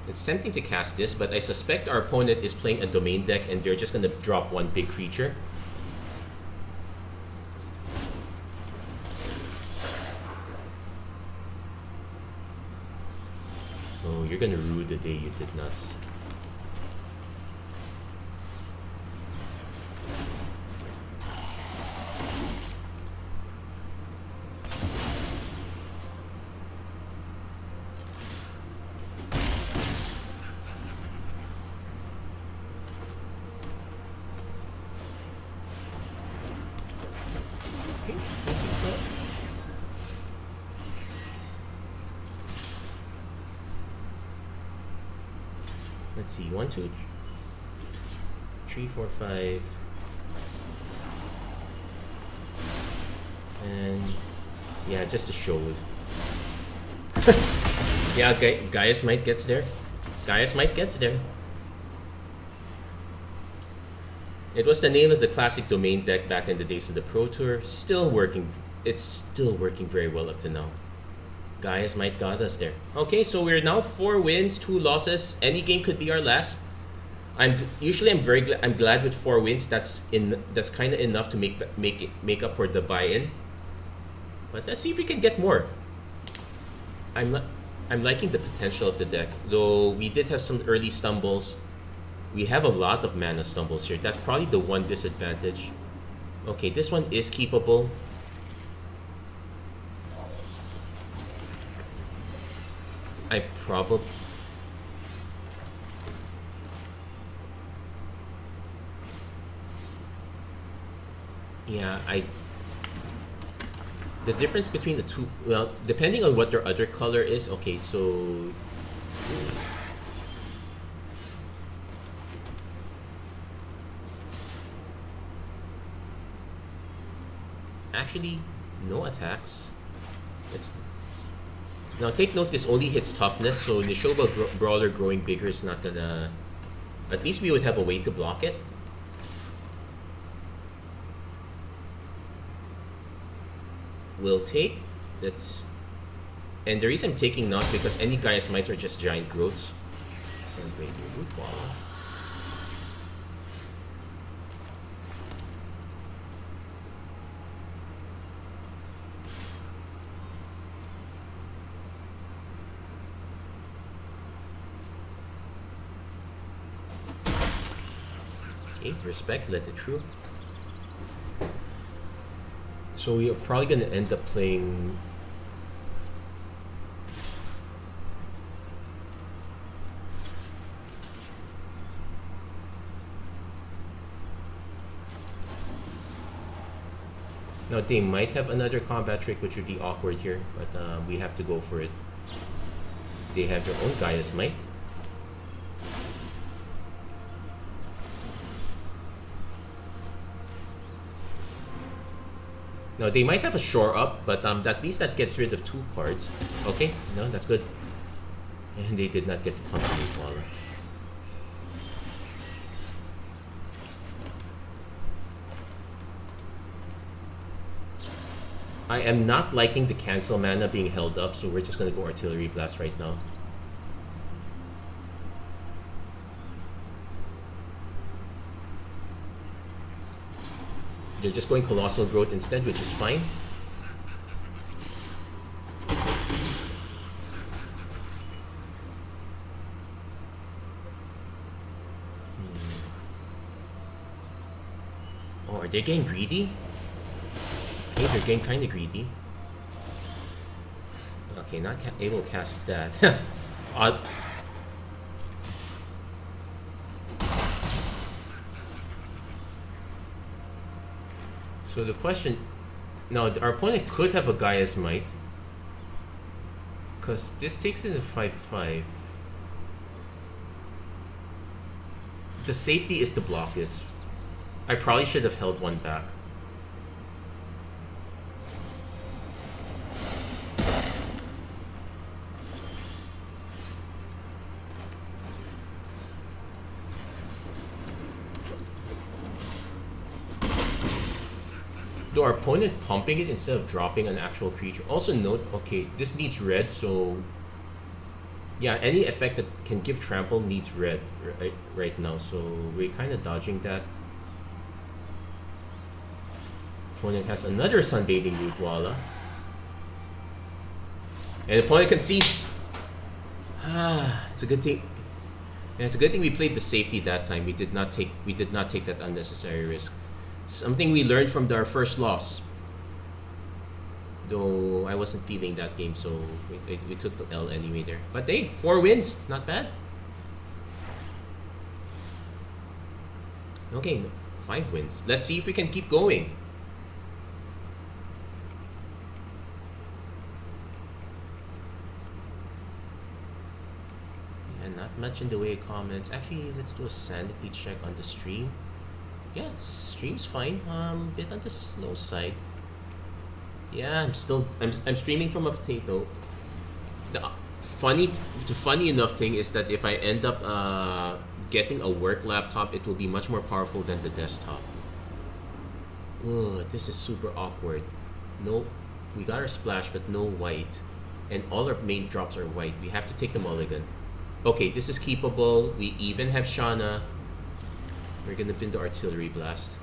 It's tempting to cast this, but I suspect our opponent is playing a domain deck and they're just going to drop one big creature. Oh, you're going to rue the day you did nuts. Let's see, 1, 2, 3, 4, 5, and yeah, just to show it. Yeah, Gaia's Might gets there. Gaia's Might gets there. It was the name of the classic domain deck back in the days of the Pro Tour. Still working. It's still working very well up to now. Gaia's Might got us there. Okay, so we're now 4 wins, 2 losses. Any game could be our last. I'm glad with 4 wins. That's kind of enough to make up for the buy-in. But let's see if we can get more. I'm liking the potential of the deck, though we did have some early stumbles. We have a lot of mana stumbles here. That's probably the one disadvantage. Okay, this one is keepable. I probably... Yeah, the difference between the two... Well, depending on what their other color is... Okay, so... Actually, no attacks. It's... Now take note, this only hits toughness, so Nishoba Brawler growing bigger is not gonna... At least we would have a way to block it. We'll take... That's... And the reason I'm taking not because any Gaia's Mites are just giant growths. Celebrate your root ball. Respect, let it through. So we are probably going to end up playing... Now they might have another combat trick which would be awkward here, but we have to go for it. They have their own Gaia's Might. Now they might have a shore up, but at least that gets rid of 2 cards. Okay, no, that's good. And they did not get the company Koala. I am not liking the cancel mana being held up, so we're just gonna go Artillery Blast right now. They're just going Colossal Growth instead, which is fine. Oh, are they getting greedy? Okay, they're getting kind of greedy. Okay, not able to cast that. Odd. So the question, now our opponent could have a Gaia's Might, because this takes it to 5/5. The safety is to block this. I probably should have held one back. Though our opponent pumping it instead of dropping an actual creature. Also note, okay, this needs red, so yeah, any effect that can give trample needs red right now, so we're kind of dodging that. Opponent has another Sunbathing Root Walla. And the opponent can see. It's a good thing. Yeah, it's a good thing we played the safety that time. We did not take that unnecessary risk. Something we learned from our first loss. Though I wasn't feeling that game, so we took the L anyway there. But hey, 4 wins, not bad. Okay, 5 wins. Let's see if we can keep going. Yeah, not much in the way of comments. Actually, let's do a sanity check on the stream. Yeah, stream's fine. Bit on the slow side. Yeah, I'm streaming from a potato. The funny enough thing is that if I end up getting a work laptop, it will be much more powerful than the desktop. Ugh, this is super awkward. No, we got our splash, but no white, and all our main drops are white. We have to take the mulligan. Okay, this is keepable. We even have Shana. We're gonna pin the Artillery Blast.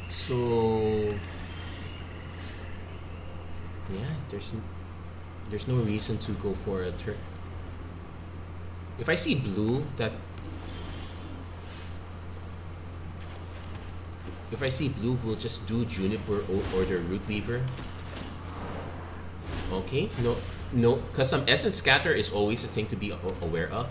So yeah, there's no reason to go for a turn. If I see blue, we'll just do Juniper or the Root Weaver. Okay, no, because some Essence Scatter is always a thing to be aware of.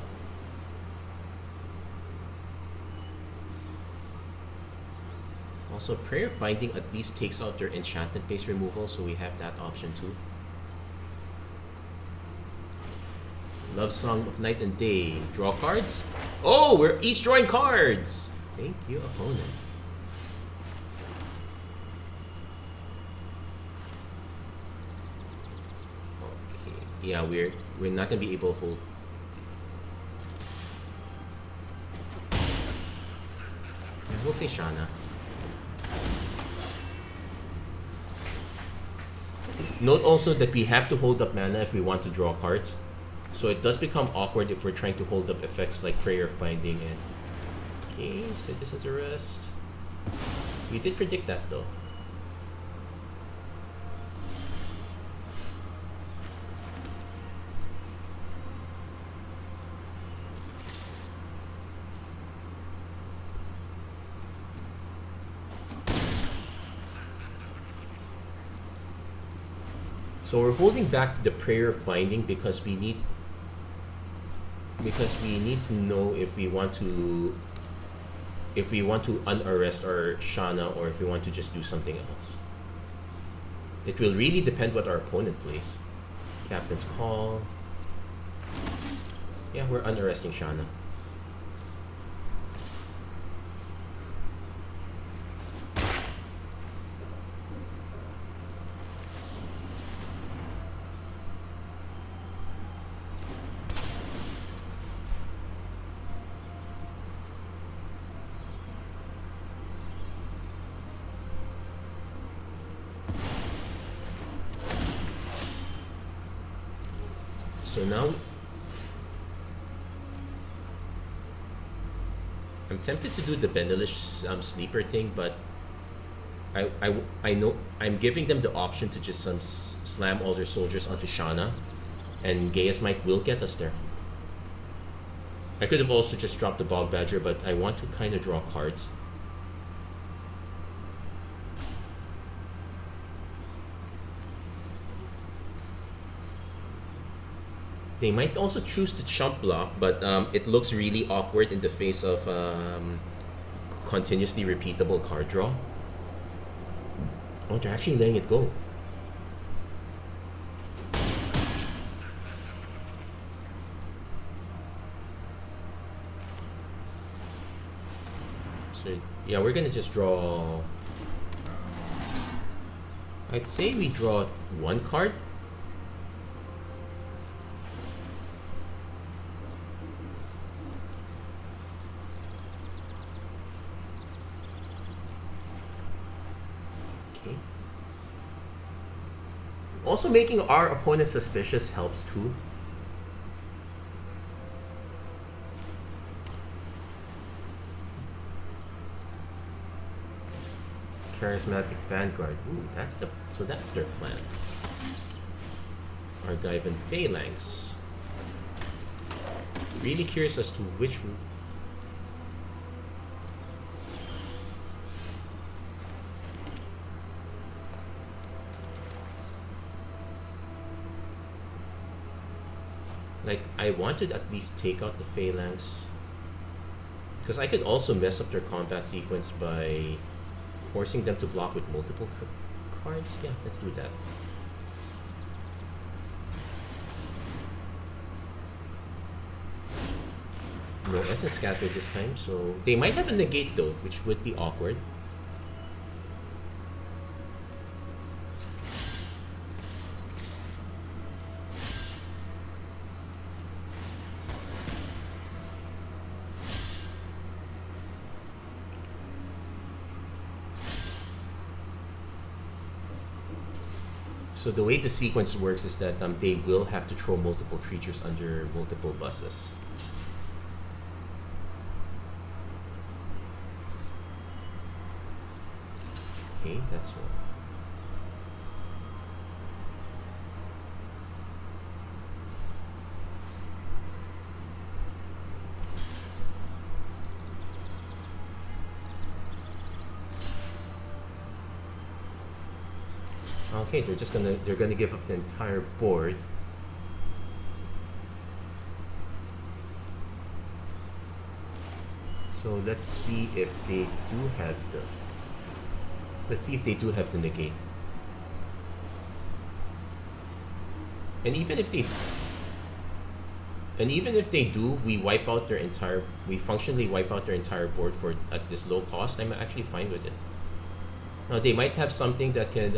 Also, Prayer of Binding at least takes out their enchantment-based removal, so we have that option too. Love Song of Night and Day. Draw cards? Oh, we're each drawing cards! Thank you, opponent. Yeah, we're not gonna be able to hold. Yeah, we'll play Shana. Note also that we have to hold up mana if we want to draw cards. So it does become awkward if we're trying to hold up effects like Prayer of Binding and... Okay, Citizen's Arrest. We did predict that though. So we're holding back the Prayer of Binding because we need to know if we want to unarrest our Shana or if we want to just do something else. It will really depend what our opponent plays. Captain's Call. Yeah, we're unarresting Shana. So now I'm tempted to do the Benelish sleeper thing, but I know I'm giving them the option to just slam all their soldiers onto Shana, and Gaia's Might will get us there. I could have also just dropped the Bog Badger, but I want to kind of draw cards. They might also choose to chump block, but it looks really awkward in the face of continuously repeatable card draw. Oh, they're actually letting it go. So, yeah, we're gonna just draw... I'd say we draw one card. Also, making our opponent suspicious helps too. Charismatic Vanguard. Ooh, that's their plan. Argive and Phalanx. Really curious as to which. Like, I wanted at least take out the Phalanx. Because I could also mess up their combat sequence by forcing them to block with multiple cards. Yeah, let's do that. No Essence Scatter this time, so... They might have a negate though, which would be awkward. So the way the sequence works is that they will have to throw multiple creatures under multiple buses. Okay, that's one. Okay, they're gonna give up the entire board. So let's see if they do have the negate. And even if they do, we functionally wipe out their entire board at this low cost. I'm actually fine with it. Now they might have something that can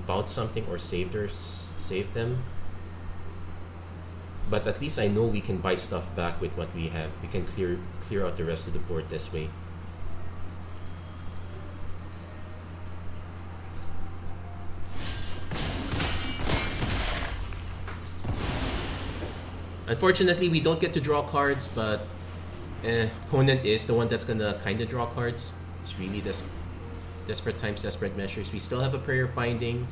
bounce something or save them, but at least I know we can buy stuff back with what we have. We can clear out the rest of the board this way. Unfortunately, we don't get to draw cards, but opponent is the one that's gonna kind of draw cards. It's really desperate times, desperate measures. We still have a Prayer Binding.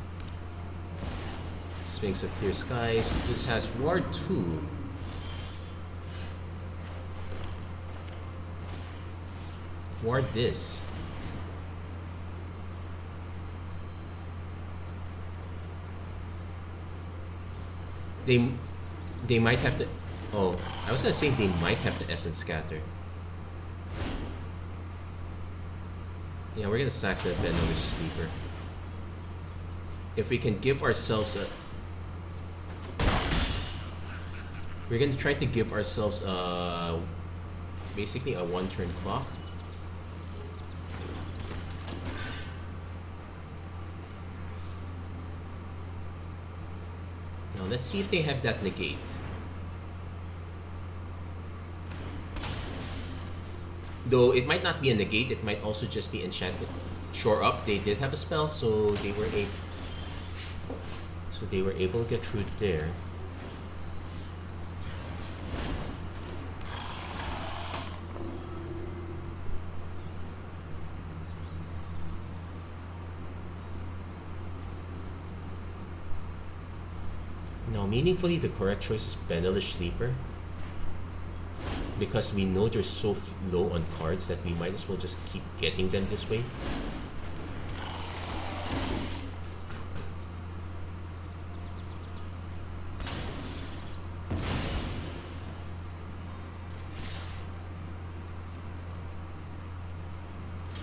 Sphinx of Clear Skies. This has Ward 2. Ward this. They might have to... Oh, I was gonna say they might have to Essence Scatter. Yeah, we're gonna sack the Benelish Sleeper. If we can give ourselves a... We're gonna try to give ourselves basically a one-turn clock. Now let's see if they have that negate. Though it might not be a negate, it might also just be enchanted. Shore Up, they did have a spell, so they were able to get through there. Now, meaningfully, the correct choice is Penniless Sleeper. Because we know they're so low on cards that we might as well just keep getting them this way.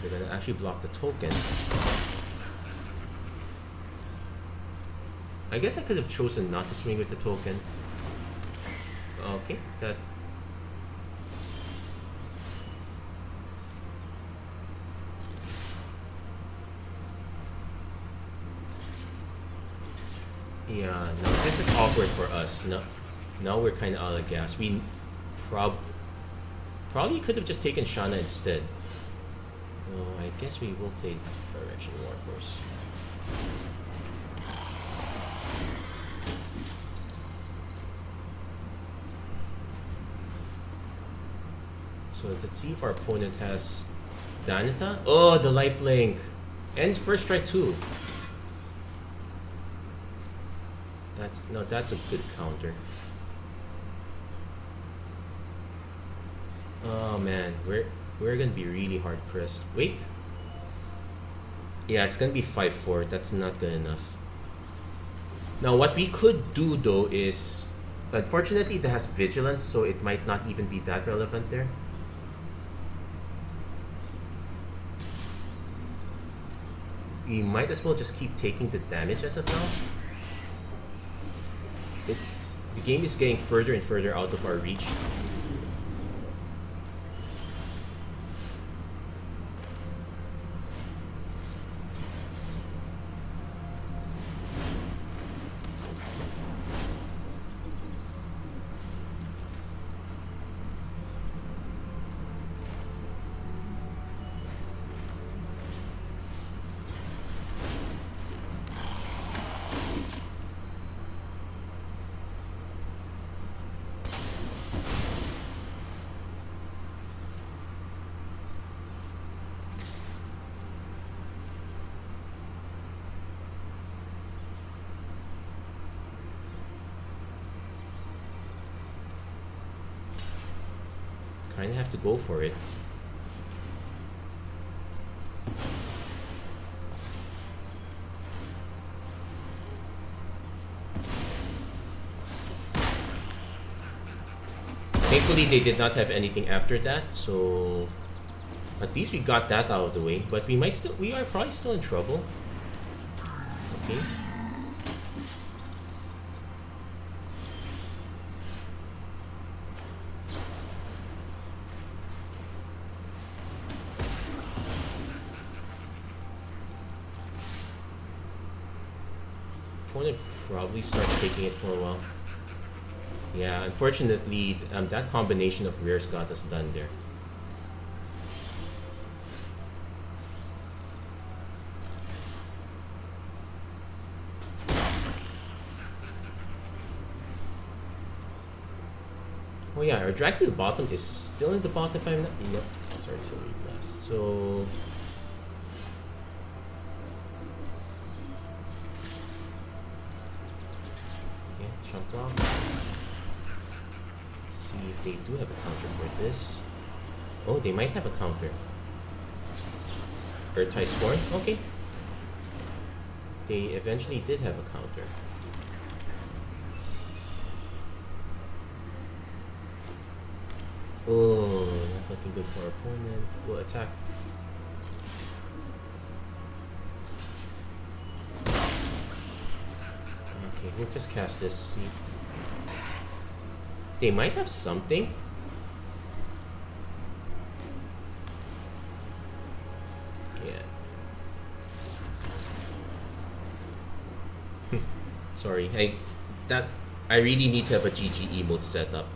They're gonna actually block the token. I guess I could have chosen not to swing with the token. Okay, that... Yeah, no, this is awkward for us. No, now we're kind of out of gas. We probably could have just taken Shana instead. Oh, I guess we will take Direction Warhorse. So let's see if our opponent has Danita. Oh, the lifelink. And first strike too. That's a good counter. Oh man, we're gonna be really hard pressed. Wait. Yeah, it's gonna be 5-4. That's not good enough. Now what we could do though is, unfortunately it has vigilance, so it might not even be that relevant there. We might as well just keep taking the damage as of now. The game is getting further and further out of our reach. Kind of have to go for it. Thankfully, they did not have anything after that, so at least we got that out of the way. But we are probably still in trouble. Okay. Opponent probably start taking it for a while. Yeah, unfortunately, that combination of rares got us done there. Oh yeah, our Dracula bottom is still in the bottom if I'm not... Yep, that's artillery blast. So... chunk block. Let's see if they do have a counter for this. Oh, they might have a counter. Earth-Tie Scorn? Okay. They eventually did have a counter. Oh, not looking good for our opponent. We'll attack. Okay, we'll just cast this. See. They might have something. Yeah. Sorry, I really need to have a GG emote set up.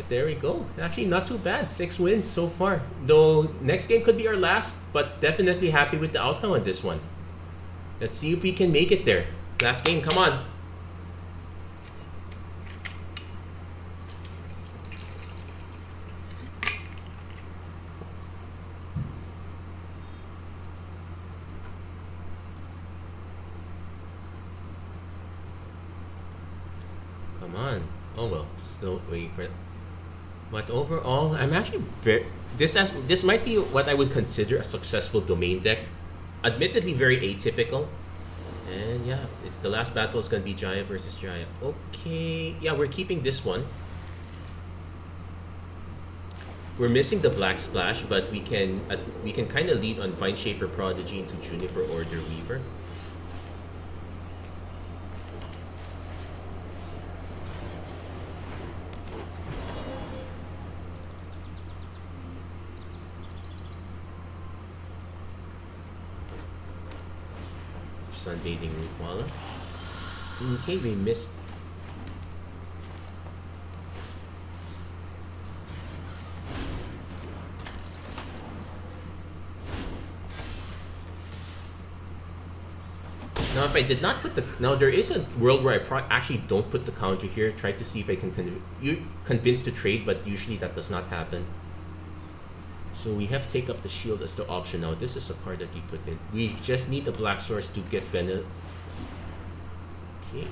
There we go. Actually, not too bad. 6 wins so far. Though next game could be our last, but definitely happy with the outcome of this one. Let's see if we can make it there. Last game, come on. on. Oh well, still waiting for it. But overall, I'm actually very. This might be what I would consider a successful domain deck. Admittedly, very atypical. And yeah, it's the last battle is gonna be Jaya versus Jaya. Okay, yeah, we're keeping this one. We're missing the Black Splash, but we can kind of lead on Vine Shaper Prodigy into Juniper Order Weaver. Sunbathing Rootwalla. Okay, we missed. Now, if I did not put the... Now, there is a world where I actually don't put the counter here. Try to see if I can convince to trade, but usually that does not happen. So we have Take Up the Shield as the option now. This is a card that we put in. We just need the Black Source to get Bennett. Okay.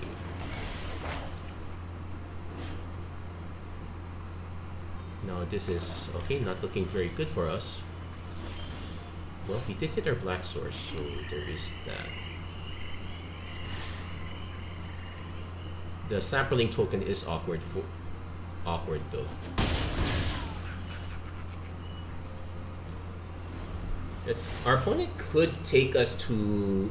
Now this is, okay, not looking very good for us. Well, we did hit our Black Source, so there is that. The sampling token is awkward though. Our opponent could take us to,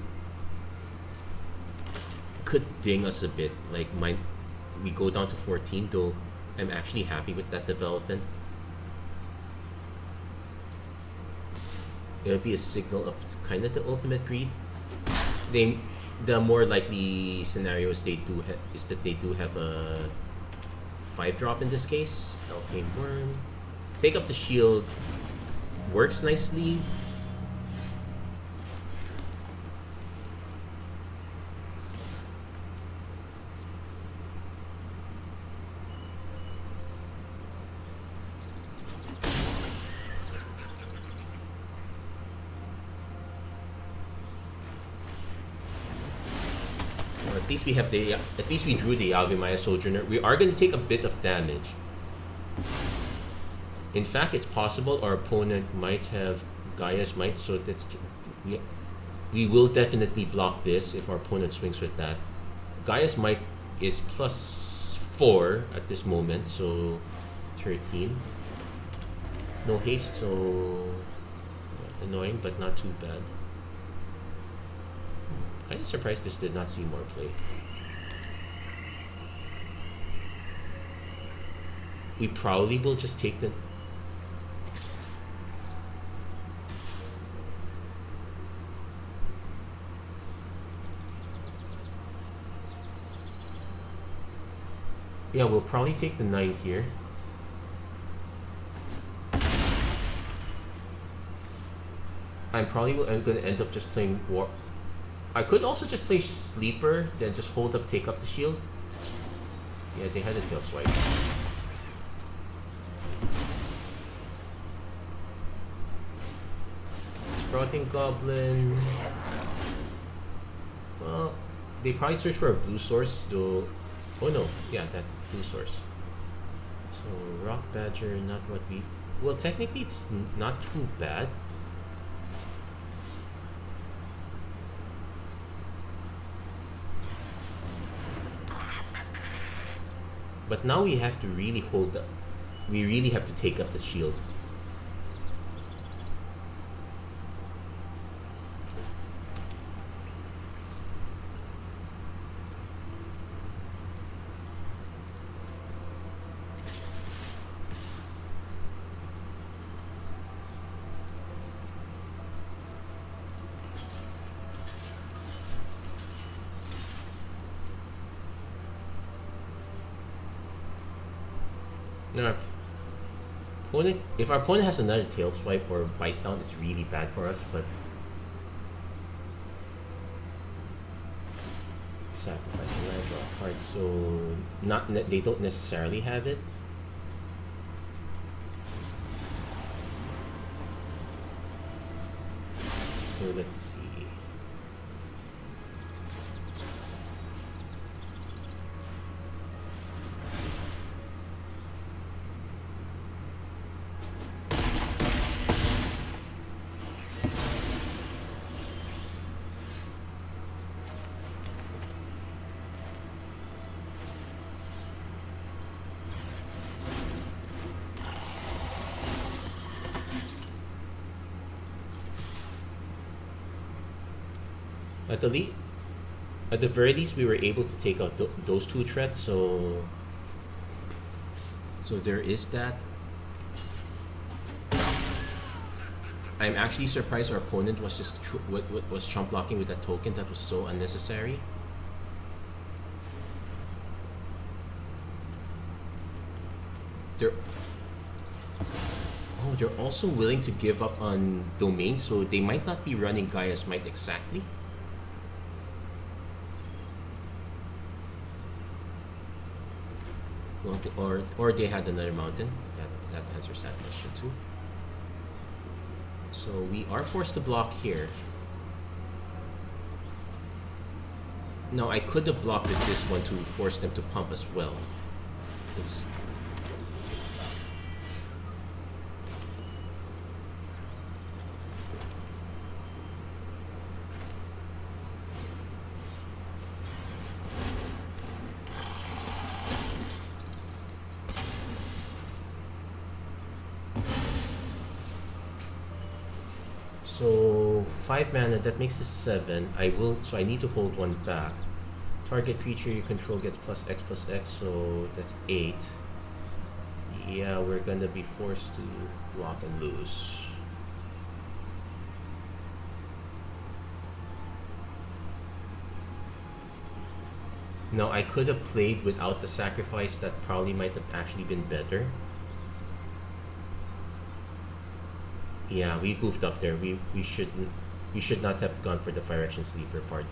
could ding us a bit. Like we go down to 14, though I'm actually happy with that development. It'll be a signal of kind of the ultimate greed. The more likely scenarios is that they do have a 5-drop in this case. Alpine Worm. Take Up the Shield works nicely. At least we drew the Yavimaya Sojourner. We are going to take a bit of damage. In fact, it's possible our opponent might have Gaia's Might, so we will definitely block this if our opponent swings with that. Gaia's Might is +4 at this moment, so 13. No haste, so annoying, but not too bad. Kind of surprised this did not see more play. We probably will just take the... Yeah, we'll probably take the 9 here. I'm going to end up just playing War... I could also just play Sleeper, then just hold up, Take Up the Shield. Yeah, they had a Tail Swipe. Sprouting Goblin. Well, they probably search for a blue source, though. Oh no, yeah, that blue source. So, Rock Badger, not what we... Well, technically it's not too bad. But now we have to really hold up. We really have to take up the shield. Now, if our opponent has another tail swipe or bite down, it's really bad for us, but sacrifice a land, draw a card, so they don't necessarily have it. So let's see. At the very least, we were able to take out those two threats. So there is that. I'm actually surprised our opponent was just was chump blocking with that token. That was so unnecessary. They're also willing to give up on domain, so they might not be running Gaia's Might exactly. Well, or they had another mountain. That answers that question too. So we are forced to block here. No, I could have blocked with this one to force them to pump as well. It's so 5 mana, that makes it 7. So I need to hold one back. Target creature you control gets +X+X, so that's 8. Yeah, we're gonna be forced to block and lose. No, I could have played without the sacrifice. That probably might have actually been better. Yeah, we goofed up there. We should not have gone for the Fire Action Sleeper part.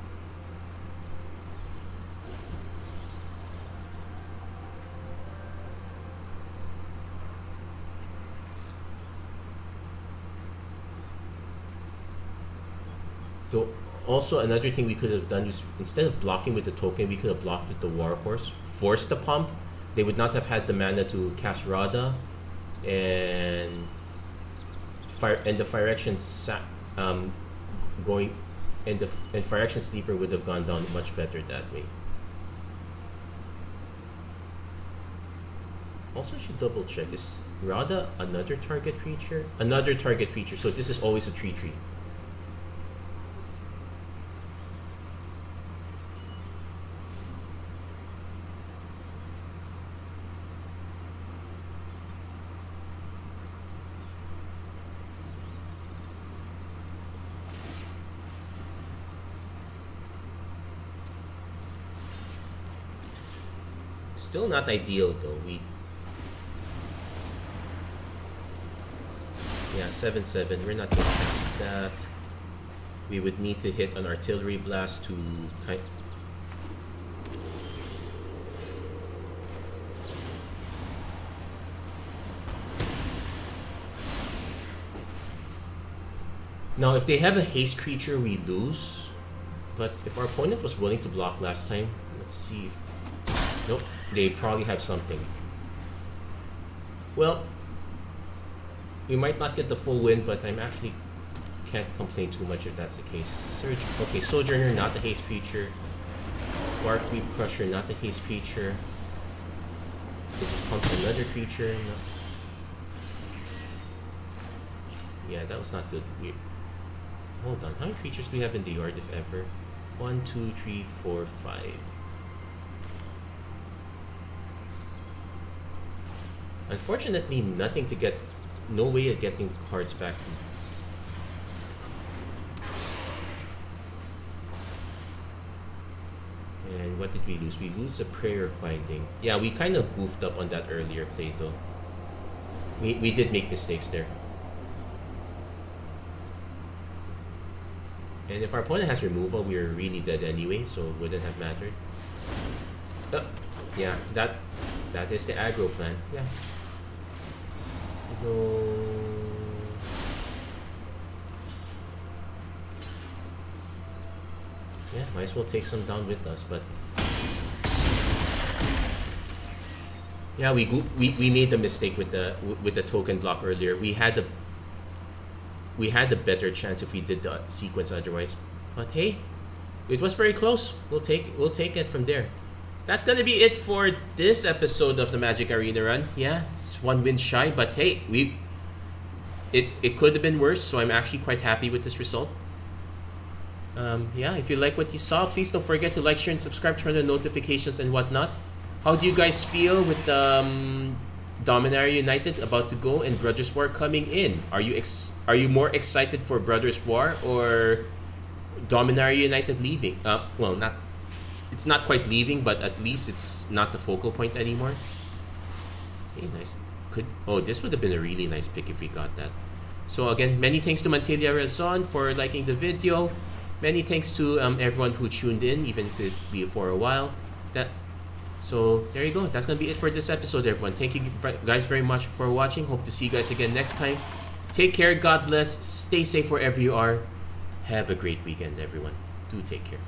So also another thing we could have done is, instead of blocking with the token, we could have blocked with the Warhorse, forced the pump. They would not have had the mana to cast Radha, and the Fire Action Fire Action Sleeper would have gone down much better that way. Also, I should double check, is Radha another target creature? Another target creature, so this is always a 3/3. Still not ideal though. Yeah, 7/7. We're not getting past that. We would need to hit an artillery blast to Now, if they have a haste creature, we lose. But if our opponent was willing to block last time, let's see if... Nope, they probably have something. Well, we might not get the full win, but I'm actually can't complain too much if that's the case. Okay, Sojourner, not the haste creature. Barkweave Crusher, not the haste creature. Just pump another creature. No. Yeah, that was not good. Weird. Hold on, how many creatures do we have in the yard, if ever? 1, 2, 3, 4, 5. Unfortunately, nothing to get, no way of getting cards back. And what did we lose? We lose a Prayer of Binding. Yeah, we kind of goofed up on that earlier play though. We did make mistakes there. And if our opponent has removal, we're really dead anyway, so it wouldn't have mattered. Yeah, that is the aggro plan. Yeah. Go. Yeah, might as well take some down with us, but yeah, we made the mistake with the token block earlier. We had a better chance if we did the sequence otherwise. But hey, it was very close. We'll take it from there. That's gonna be it for this episode of the Magic Arena Run. Yeah, it's 1 win shy, but hey, it could have been worse, so I'm actually quite happy with this result. Yeah, if you like what you saw, please don't forget to like, share, and subscribe, turn on notifications and whatnot. How do you guys feel with Dominaria United about to go and Brothers War coming in? Are you more excited for Brothers War or Dominaria United leaving? Well, not. It's not quite leaving, but at least it's not the focal point anymore. Okay, nice. This would have been a really nice pick if we got that. So again, many thanks to Mantilia Razon for liking the video. Many thanks to everyone who tuned in, even if it be for a while. So there you go. That's gonna be it for this episode, everyone. Thank you guys very much for watching. Hope to see you guys again next time. Take care. God bless. Stay safe wherever you are. Have a great weekend, everyone. Do take care.